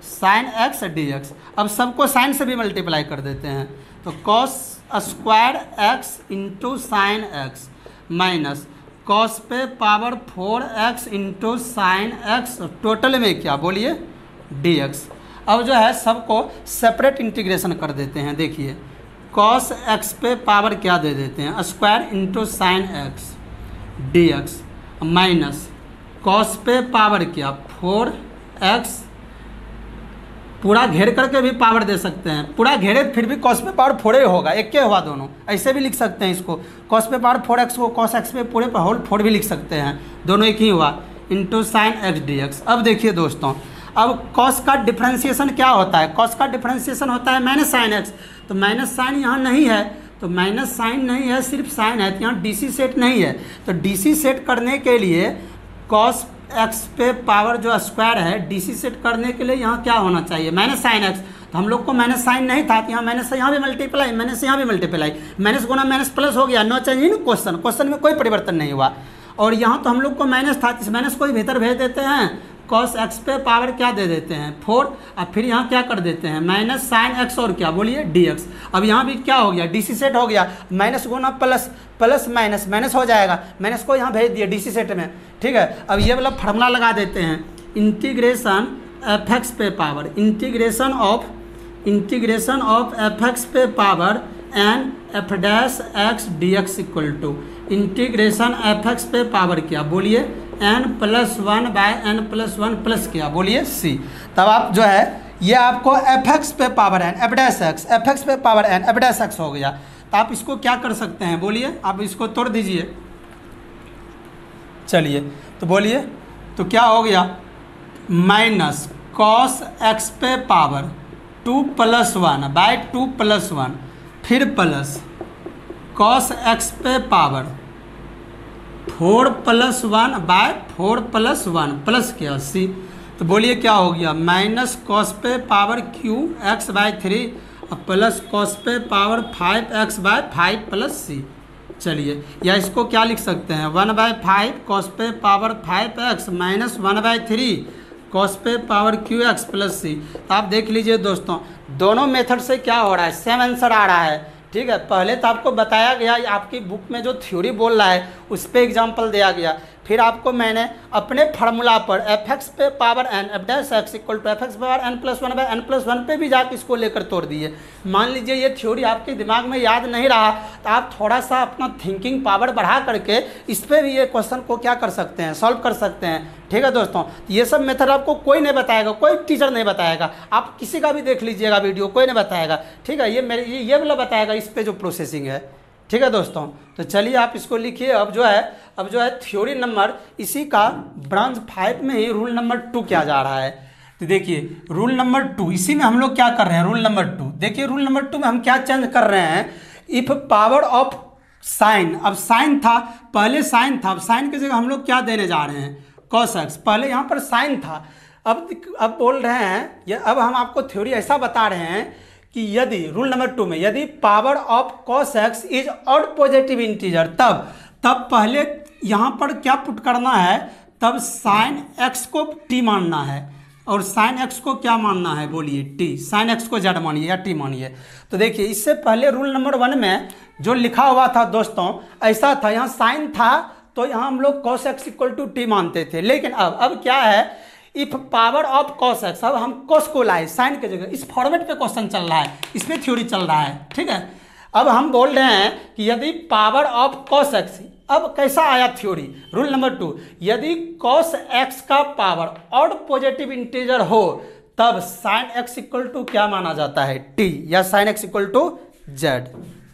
[SPEAKER 1] साइन एक्स डी एक्स। अब सबको साइन से भी मल्टीप्लाई कर देते हैं, तो cos square x into sine x minus cos पे power 4x into sine x, total में क्या बोलिए dx। अब जो है सबको सेपरेट इंटीग्रेशन कर देते हैं। देखिए cos x पे पावर क्या दे देते हैं, square into sine x d x minus cos पे पावर क्या 4x, पूरा घेर करके भी पावर दे सकते हैं, पूरा घेरे फिर भी cos पे पावर 4 ही होगा, एक के हुआ दोनों, ऐसे भी लिख सकते हैं इसको, cos पे पावर 4x को cos x पे पूरे पर होल 4 भी लिख सकते हैं, दोनों एक ही हुआ, into sine x d x. अब देखिए दोस्तों, अब cos का डिफ्रेंसिएशन क्या होता है, cos का डिफ्रेंसिएशन होता है माइनस साइन एक्स, तो माइनस साइन यहाँ नहीं है, तो माइनस साइन नहीं है, सिर्फ साइन है, तो यहाँ DC सेट नहीं है, तो DC सेट करने के लिए cos x पे पावर जो स्क्वायर है DC सेट करने के लिए यहाँ क्या होना चाहिए, माइनस साइन एक्स, तो हम लोग को माइनस साइन नहीं था, तो यहाँ माइनस से यहाँ भी मल्टीप्लाई, माइनस से यहाँ भी मल्टीप्लाई, माइनस गुना माइनस प्लस हो गया, no change in question, question में कोई परिवर्तन नहीं हुआ। और यहाँ तो हम लोग को माइनस था, इस माइनस को ही भीतर भेज देते हैं, cos x पे पावर क्या दे देते हैं 4, अब फिर यहाँ क्या कर देते हैं माइनस साइन एक्स और क्या बोलिए dx। अब यहाँ भी क्या हो गया DC सेट हो गया, माइनस गुना प्लस, प्लस माइनस माइनस हो जाएगा, माइनस को यहाँ भेज दिया DC सेट में, ठीक है। अब ये वाला फार्मूला लगा देते हैं, इंटीग्रेशन fx पे पावर, इंटीग्रेशन ऑफ fx पे power n f dash x d x equal to integration fx पे पावर क्या बोलिए n+1 बाय n+1 प्लस क्या बोलिए c। तब आप जो है ये आपको fx पे power n f dash x, fx पे power n f dash x हो गया, तो आप इसको क्या कर सकते हैं बोलिए, आप इसको तोड़ दीजिए, चलिए तो बोलिए, तो क्या हो गया माइनस cos x पे पावर 2+1 बाय 2+1 फिर प्लस cos x पे पावर 4+1 बाय 4+1 प्लस क्या c, तो बोलिए क्या हो गया माइनस cos पे पावर q x बाय 3 और प्लस cos पे power 5x by 5 plus c। चलिए या इसको क्या लिख सकते हैं 1/5 cos पे पावर 5x माइनस 1/3 cos पे पावर qx प्लस c। तो आप देख लीजिए दोस्तों, दोनों मेथड से क्या हो रहा है, सेम आंसर आ रहा है, ठीक है। पहले तो आपको बताया गया, आपकी बुक में जो थ्योरी बोल रहा है उस पर एग्जाम्पल दिया गया, फिर आपको मैंने अपने फार्मूला पर fx पे power n f dash x equal to fx power n+1 by n+1 पे भी जाके इसको लेकर तोड़ दिए। मान लीजिए ये थ्योरी आपके दिमाग में याद नहीं रहा, तो आप थोड़ा सा अपना थिंकिंग पावर बढ़ा करके इस पर भी ये क्वेश्चन को क्या कर सकते हैं, सॉल्व कर सकते हैं, ठीक है दोस्तों। ये सब मेथड आपको कोई नहीं बताएगा, कोई टीचर नहीं बताएगा, आप किसी का भी देख लीजिएगा वीडियो, कोई नहीं बताएगा, ठीक है। ये वाला बताएगा इस पर जो प्रोसेसिंग है, ठीक है दोस्तों। तो चलिए आप इसको लिखिए। अब जो है थ्योरी नंबर इसी का ब्रांच 5 में ही रूल नंबर 2 किया जा रहा है। तो देखिए रूल नंबर 2, इसी में हम लोग क्या कर रहे हैं, रूल नंबर 2। देखिए रूल नंबर 2 में हम क्या चेंज कर रहे हैं, इफ पावर ऑफ साइन, अब साइन था, पहले साइन था, अब साइन की जगह हम लोग क्या देने जा रहे हैं cos x, पहले यहाँ पर साइन था, अब बोल रहे हैं ये, अब हम आपको थ्योरी ऐसा बता रहे हैं कि यदि रूल नंबर 2 में यदि power of cos x is odd positive integer, तब पहले यहाँ पर क्या पुट करना है, तब साइन x को t मानना है और साइन x को क्या मानना है बोलिए t, साइन x को z मानिए या t मानिए। तो देखिए इससे पहले रूल नंबर 1 में जो लिखा हुआ था दोस्तों ऐसा था, यहाँ साइन था तो यहाँ हम लोग cos x equal to t मानते थे, लेकिन अब क्या है, if power of cos x, अब हम cos को लाए साइन के जगह, इस फॉर्मेट पे क्वेश्चन चल रहा है, इसमें थ्योरी चल रहा है, ठीक है। अब हम बोल रहे हैं कि यदि पावर ऑफ cos x, अब कैसा आया थ्योरी, रूल नंबर 2, यदि cos x का पावर ऑड पॉजिटिव इंटीजर हो तब sin x इक्वल टू क्या माना जाता है t, या sin x equal to z,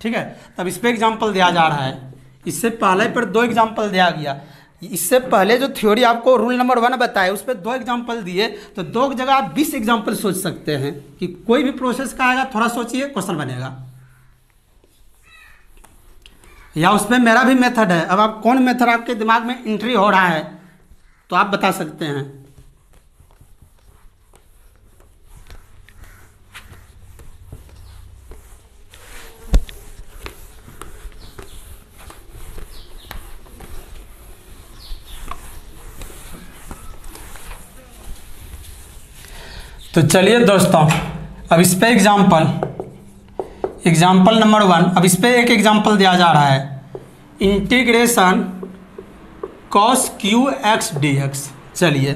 [SPEAKER 1] ठीक है। तब इस पर एग्जाम्पल दिया जा रहा है, इससे पहले पर 2 एग्जाम्पल दिया गया, इससे पहले जो थ्योरी आपको रूल नंबर 1 बताया उस पर 2 एग्जाम्पल दिए, तो 2 की जगह आप 20 एग्जाम्पल सोच सकते हैं कि कोई भी प्रोसेस का आएगा, थोड़ा सोचिए क्वेश्चन बनेगा। या उसमें मेरा भी मेथड है, अब आप कौन मेथड आपके दिमाग में एंट्री हो रहा है तो आप बता सकते हैं। तो चलिए दोस्तों, अब इस पे एग्जाम्पल नंबर 1, अब इस पे एक एग्जाम्पल दिया जा रहा है, integration cos q x dx। चलिए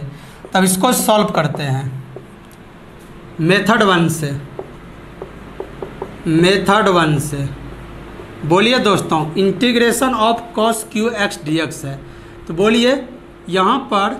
[SPEAKER 1] तब इसको सॉल्व करते हैं। मेथड वन से बोलिए दोस्तों, integration of cos Q x d x है। तो बोलिए यहाँ पर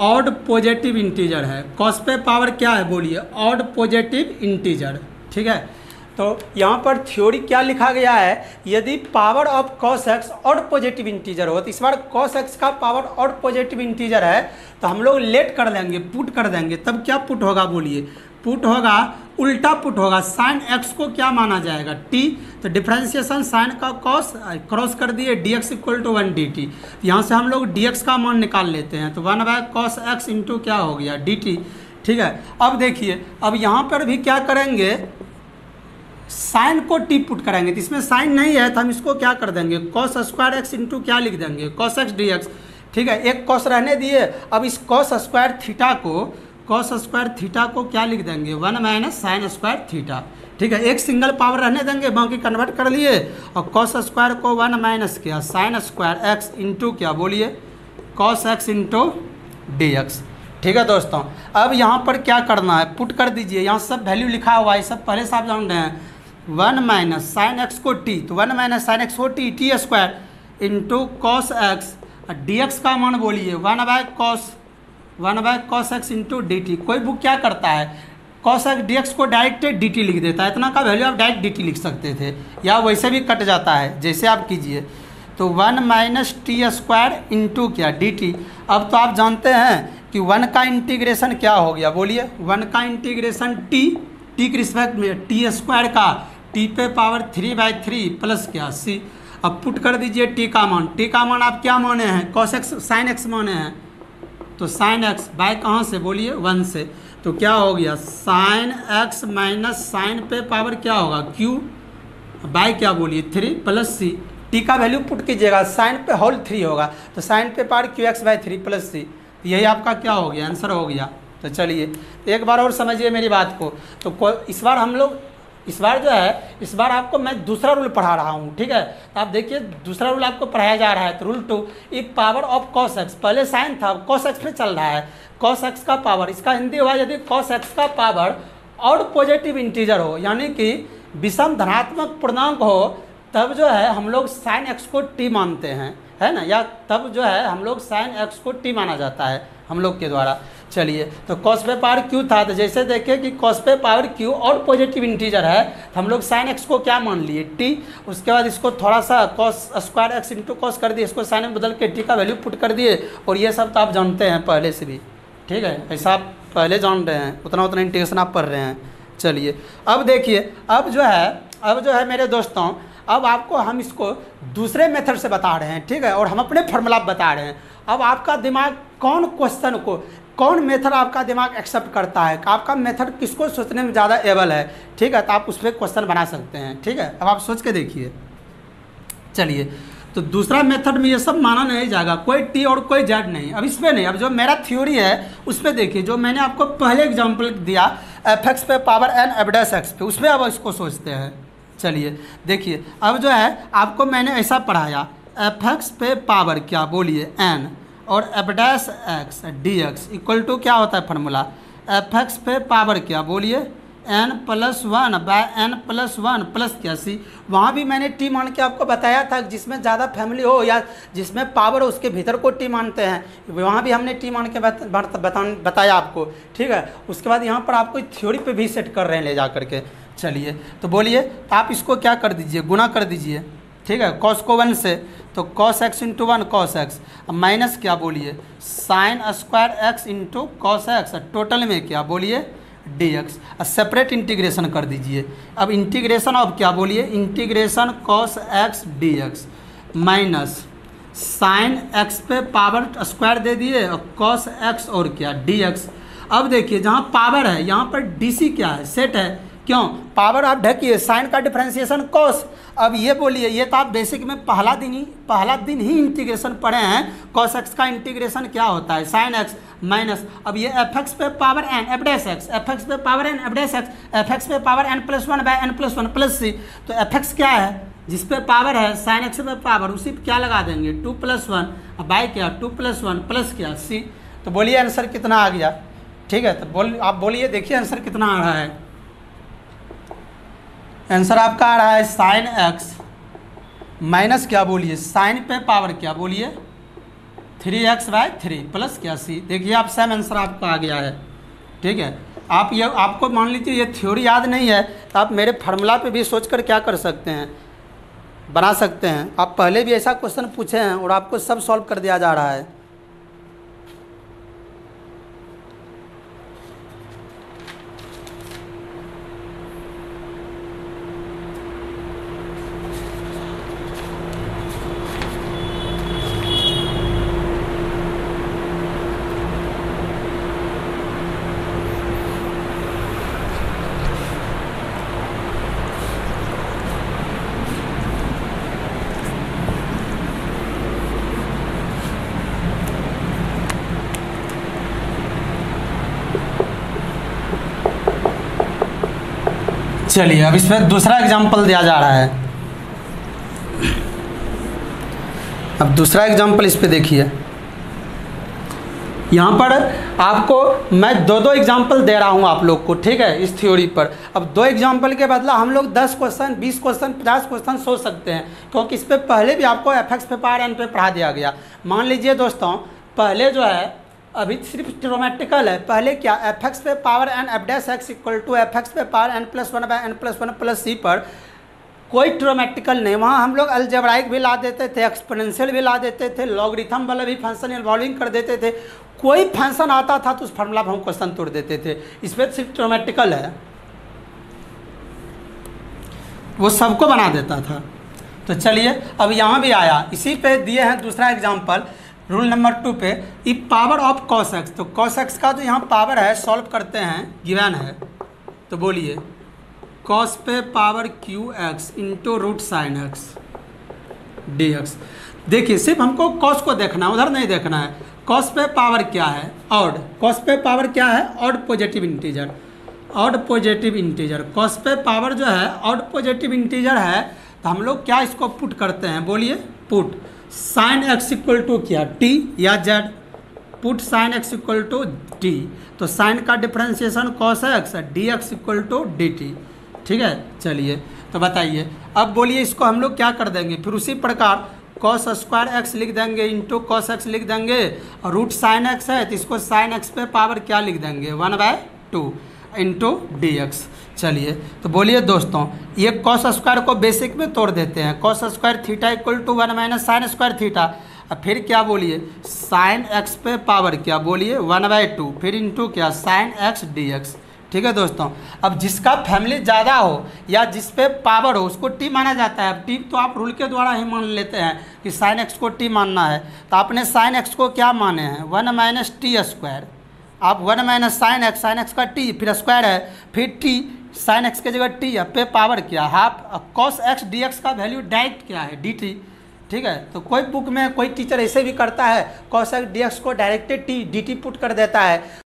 [SPEAKER 1] ऑड पॉजिटिव इंटीजर है, cos पे पावर क्या है, बोलिए ऑड पॉजिटिव इंटीजर, ठीक है। तो यहाँ पर थ्योरी क्या लिखा गया है, यदि power of cos x odd positive integer हो, तो इस बार cos x का पावर ऑड पॉजिटिव इंटीजर है, तो हम लोग लेट कर देंगे, पुट कर देंगे। तब क्या पुट होगा, बोलिए पुट होगा, उल्टा पुट होगा, साइन x को क्या माना जाएगा, t। तो डिफ्रेंसिएशन साइन का cos क्रॉस कर दिए, dx इक्वल टू 1 dt। यहाँ से हम लोग dx का मान निकाल लेते हैं, तो 1/cos x इंटू क्या हो गया dt, ठीक है। अब देखिए, अब यहाँ पर भी क्या करेंगे, साइन को टी पुट करेंगे, तो इसमें साइन नहीं है तो हम इसको क्या कर देंगे, cos स्क्वायर एक्स इंटू क्या लिख देंगे, cos x dx, ठीक है। एक cos रहने दिए, अब इस cos स्क्वायर थीटा को क्या लिख देंगे, 1 माइनस साइन स्क्वायर थीटा, ठीक है। एक सिंगल पावर रहने देंगे, बाकी कन्वर्ट कर लिए, और cos स्क्वायर को 1 माइनस किया साइन स्क्वायर एक्स इंटू क्या, बोलिए cos x इंटू dx, ठीक है दोस्तों। अब यहाँ पर क्या करना है, पुट कर दीजिए, यहाँ सब वैल्यू लिखा हुआ है, सब पहले से आप जान रहे हैं। 1 माइनस साइन एक्स को टी, तो 1 माइनस साइन एक्स को T square into cos x, d x का मान बोलिए 1/cos x into d T. कोई बुक क्या करता है, cos एक्स डी एक्स को डायरेक्ट डी टी लिख देता है, इतना का वैल्यू आप डायरेक्ट डी टी लिख सकते थे, या वैसे भी कट जाता है, जैसे आप कीजिए। तो 1 माइनस टी स्क्वायर इंटू क्या डी टी। अब तो आप जानते हैं कि 1 का इंटीग्रेशन क्या हो गया, बोलिए 1 का इंटीग्रेशन टी के रिस्पेक्ट में, टी स्क्वायर का टी पे पावर 3/3 प्लस क्या सी। अब पुट कर दीजिए टी का मान आप क्या माने हैं, cos x साइन x माने हैं, तो साइन x बाय कहाँ से, बोलिए 1 से। तो क्या हो गया, साइन x माइनस साइन पे पावर क्या होगा q बाय क्या, बोलिए 3 प्लस सी। टी का वैल्यू पुट कीजिएगा, साइन पे होल 3 होगा, तो साइन पे पावर qx/3 प्लस सी, यही आपका क्या हो गया, आंसर हो गया। तो चलिए एक बार और समझिए मेरी बात को। तो इस बार हम लोग, इस बार आपको मैं दूसरा रूल पढ़ा रहा हूँ, ठीक है। तो आप देखिए दूसरा रूल आपको पढ़ाया जा रहा है, तो rule 2, if power of cos x, पहले साइन था, cos x पे चल रहा है, cos x का पावर, इसका हिंदी हुआ यदि cos x का पावर ऑड पॉजिटिव इंटीजर हो, यानी कि विषम धनात्मक पूर्णांक हो, तब जो है हम लोग साइन x को t मानते हैं, है ना, या तब जो है हम लोग साइन x को t माना जाता है हम लोग के द्वारा। चलिए, तो cos पे पावर q था, तो जैसे देखिए कि cos पे पावर q और पॉजिटिव इंटीजर है, तो हम लोग साइन x को क्या मान लिए t। उसके बाद इसको थोड़ा सा cos square x into cos कर दिए, इसको साइन में बदल के t का वैल्यू पुट कर दिए, और ये सब तो आप जानते हैं पहले से भी, ठीक है, ऐसा आप पहले जान रहे हैं, उतना इंटीग्रेशन आप पढ़ रहे हैं। चलिए अब देखिए, अब जो है मेरे दोस्तों, अब आपको हम इसको दूसरे मेथड से बता रहे हैं, ठीक है, और हम अपने फॉर्मूला बता रहे हैं। अब आपका दिमाग कौन मेथड आपका दिमाग एक्सेप्ट करता है, आपका मेथड किसको सोचने में ज़्यादा एबल है, ठीक है, तो आप उस पर क्वेश्चन बना सकते हैं, ठीक है। अब आप सोच के देखिए। चलिए, तो दूसरा मेथड में ये सब माना नहीं जाएगा, कोई टी और कोई जेड नहीं। अब इस पर नहीं, अब जो मेरा थ्योरी है उस पर देखिए, जो मैंने आपको पहले एग्जाम्पल दिया fx पे पावर n f' पे, उसमें अब इसको सोचते हैं। चलिए देखिए, अब जो है आपको मैंने ऐसा पढ़ाया, fx पे पावर क्या, बोलिए n, और f' dx इक्वल टू क्या होता है फार्मूला, fx पे पावर क्या, बोलिए n+1/n+1 प्लस क्या सी। वहाँ भी मैंने t मान के आपको बताया था, जिसमें ज़्यादा फैमिली हो या जिसमें पावर हो उसके भीतर को t मानते हैं, वहाँ भी हमने t मान के बताया आपको, ठीक है। उसके बाद यहाँ पर आपको थ्योरी पे भी सेट कर रहे हैं ले जा करके। चलिए, तो बोलिए, तो आप इसको क्या कर दीजिए, गुना कर दीजिए, ठीक है, cos को 1 से, तो cos x into 1 cos x, अब माइनस क्या, बोलिए sine square x into cos x, total में क्या, बोलिए dx। अब सेपरेट इंटीग्रेशन कर दीजिए। अब इंटीग्रेशन ऑफ क्या, बोलिए integration cos x dx minus sine x पे पावर स्क्वायर दे दिए, और cos x और क्या dx। अब देखिए, जहाँ पावर है यहाँ पर dc क्या है, सेट है, क्यों, पावर आप ढकिए, साइन का डिफरेंशिएशन cos। अब ये बोलिए, ये तो आप बेसिक में पहला दिन ही इंटीग्रेशन पढ़े हैं, cos x का इंटीग्रेशन क्या होता है, साइन x माइनस, अब ये fx पे पावर n f', fx पे पावर n f', fx पे पावर n+1/n+1 प्लस सी। तो fx क्या है, जिस पे पावर है साइन x पे पावर, उसी पे क्या लगा देंगे 2+1 बाय क्या 2+1 प्लस क्या सी। तो बोलिए आंसर कितना आ गया, ठीक है, तो आप बोलिए, देखिए आंसर कितना आ रहा है। आंसर आपका आ रहा है साइन एक्स माइनस क्या बोलिए, साइन पे पावर क्या बोलिए 3x/3 प्लस क्या सी। देखिए आप सेम आंसर आपका आ गया है। ठीक है, आप ये आपको मान लीजिए ये थ्योरी याद नहीं है तो आप मेरे फार्मूला पे भी सोचकर क्या कर सकते हैं, बना सकते हैं। आप पहले भी ऐसा क्वेश्चन पूछे हैं और आपको सब सॉल्व कर दिया जा रहा है। चलिए अब इसमें दूसरा एग्जाम्पल दिया जा रहा है। अब दूसरा एग्जाम्पल इस पे देखिए, यहाँ पर आपको मैं दो एग्जाम्पल दे रहा हूँ आप लोग को, ठीक है, इस थ्योरी पर। अब 2 एग्जाम्पल के बदला हम लोग 10 क्वेश्चन, 20 क्वेश्चन, 50 क्वेश्चन सोच सकते हैं, क्योंकि इस पे पहले भी आपको fx पे पावर n पे पढ़ा दिया गया। मान लीजिए दोस्तों, पहले जो है अभी सिर्फ ट्रिग्नोमेट्रिकल है, पहले क्या fx पे power n f' equal to fx पे पावर n+1/n+1 प्लस c पर कोई ट्रिग्नोमेट्रिकल नहीं, वहाँ हम लोग अलजेब्राइक भी ला देते थे, एक्सपोनेंशियल भी ला देते थे, लॉगरिथम वाला भी फंक्शन इन्वॉल्विंग कर देते थे। कोई फंक्शन आता था तो उस फार्मूला पर हम क्वेश्चन तोड़ देते थे। इसमें सिर्फ ट्रिग्नोमेट्रिकल है, वो सबको बना देता था। तो चलिए अब यहाँ भी आया, इसी पे दिए हैं दूसरा एग्जाम्पल रूल नंबर 2 पे, if power of cos x। तो cos x का जो यहाँ पावर है सॉल्व करते हैं, गिवन है, तो बोलिए cos पे power qx into root sine x dx। देखिए सिर्फ हमको cos को देखना है, उधर नहीं देखना है। cos पे पावर क्या है, ऑड। cos पे पावर क्या है, odd positive integer, odd positive integer. cos पे पावर जो है ऑड पॉजिटिव इंटीजर है, तो हम लोग क्या इसको पुट करते हैं, बोलिए put sine x equal to क्या, टी या z, put sine x equal to t. तो साइन का differentiation cos x, d x equal to d t. ठीक है, चलिए तो बताइए अब बोलिए इसको हम लोग क्या कर देंगे, फिर उसी प्रकार कॉस स्क्वायर एक्स लिख देंगे इंटू कॉस एक्स लिख देंगे, और रूट साइन एक्स है तो इसको साइन एक्स पे पावर क्या लिख देंगे 1/2 इंटू डी एक्स। चलिए तो बोलिए दोस्तों, ये कॉस स्क्वायर को बेसिक में तोड़ देते हैं, cos square theta equal to 1 minus sine square theta. अब फिर क्या बोलिए, साइन एक्स पे पावर क्या बोलिए 1/2, फिर इंटू क्या साइन एक्स डी एक्स। ठीक है दोस्तों, अब जिसका फैमिली ज़्यादा हो या जिस पे पावर हो उसको टी माना जाता है। अब टी तो आप रूल के द्वारा ही मान लेते हैं कि साइन एक्स को टी मानना है, तो आपने साइन एक्स को क्या माने हैं 1 माइनस टी स्क्वायर। आप 1 माइनस साइन एक्स का टी फिर स्क्वायर है, फिर टी साइन एक्स के जगह टी है, पे पावर क्या half, cos x d x का वैल्यू डायरेक्ट क्या है डी टी। ठीक है, तो कोई बुक में कोई टीचर ऐसे भी करता है, कॉस एक्स डी एक्स को directed T D T put कर देता है।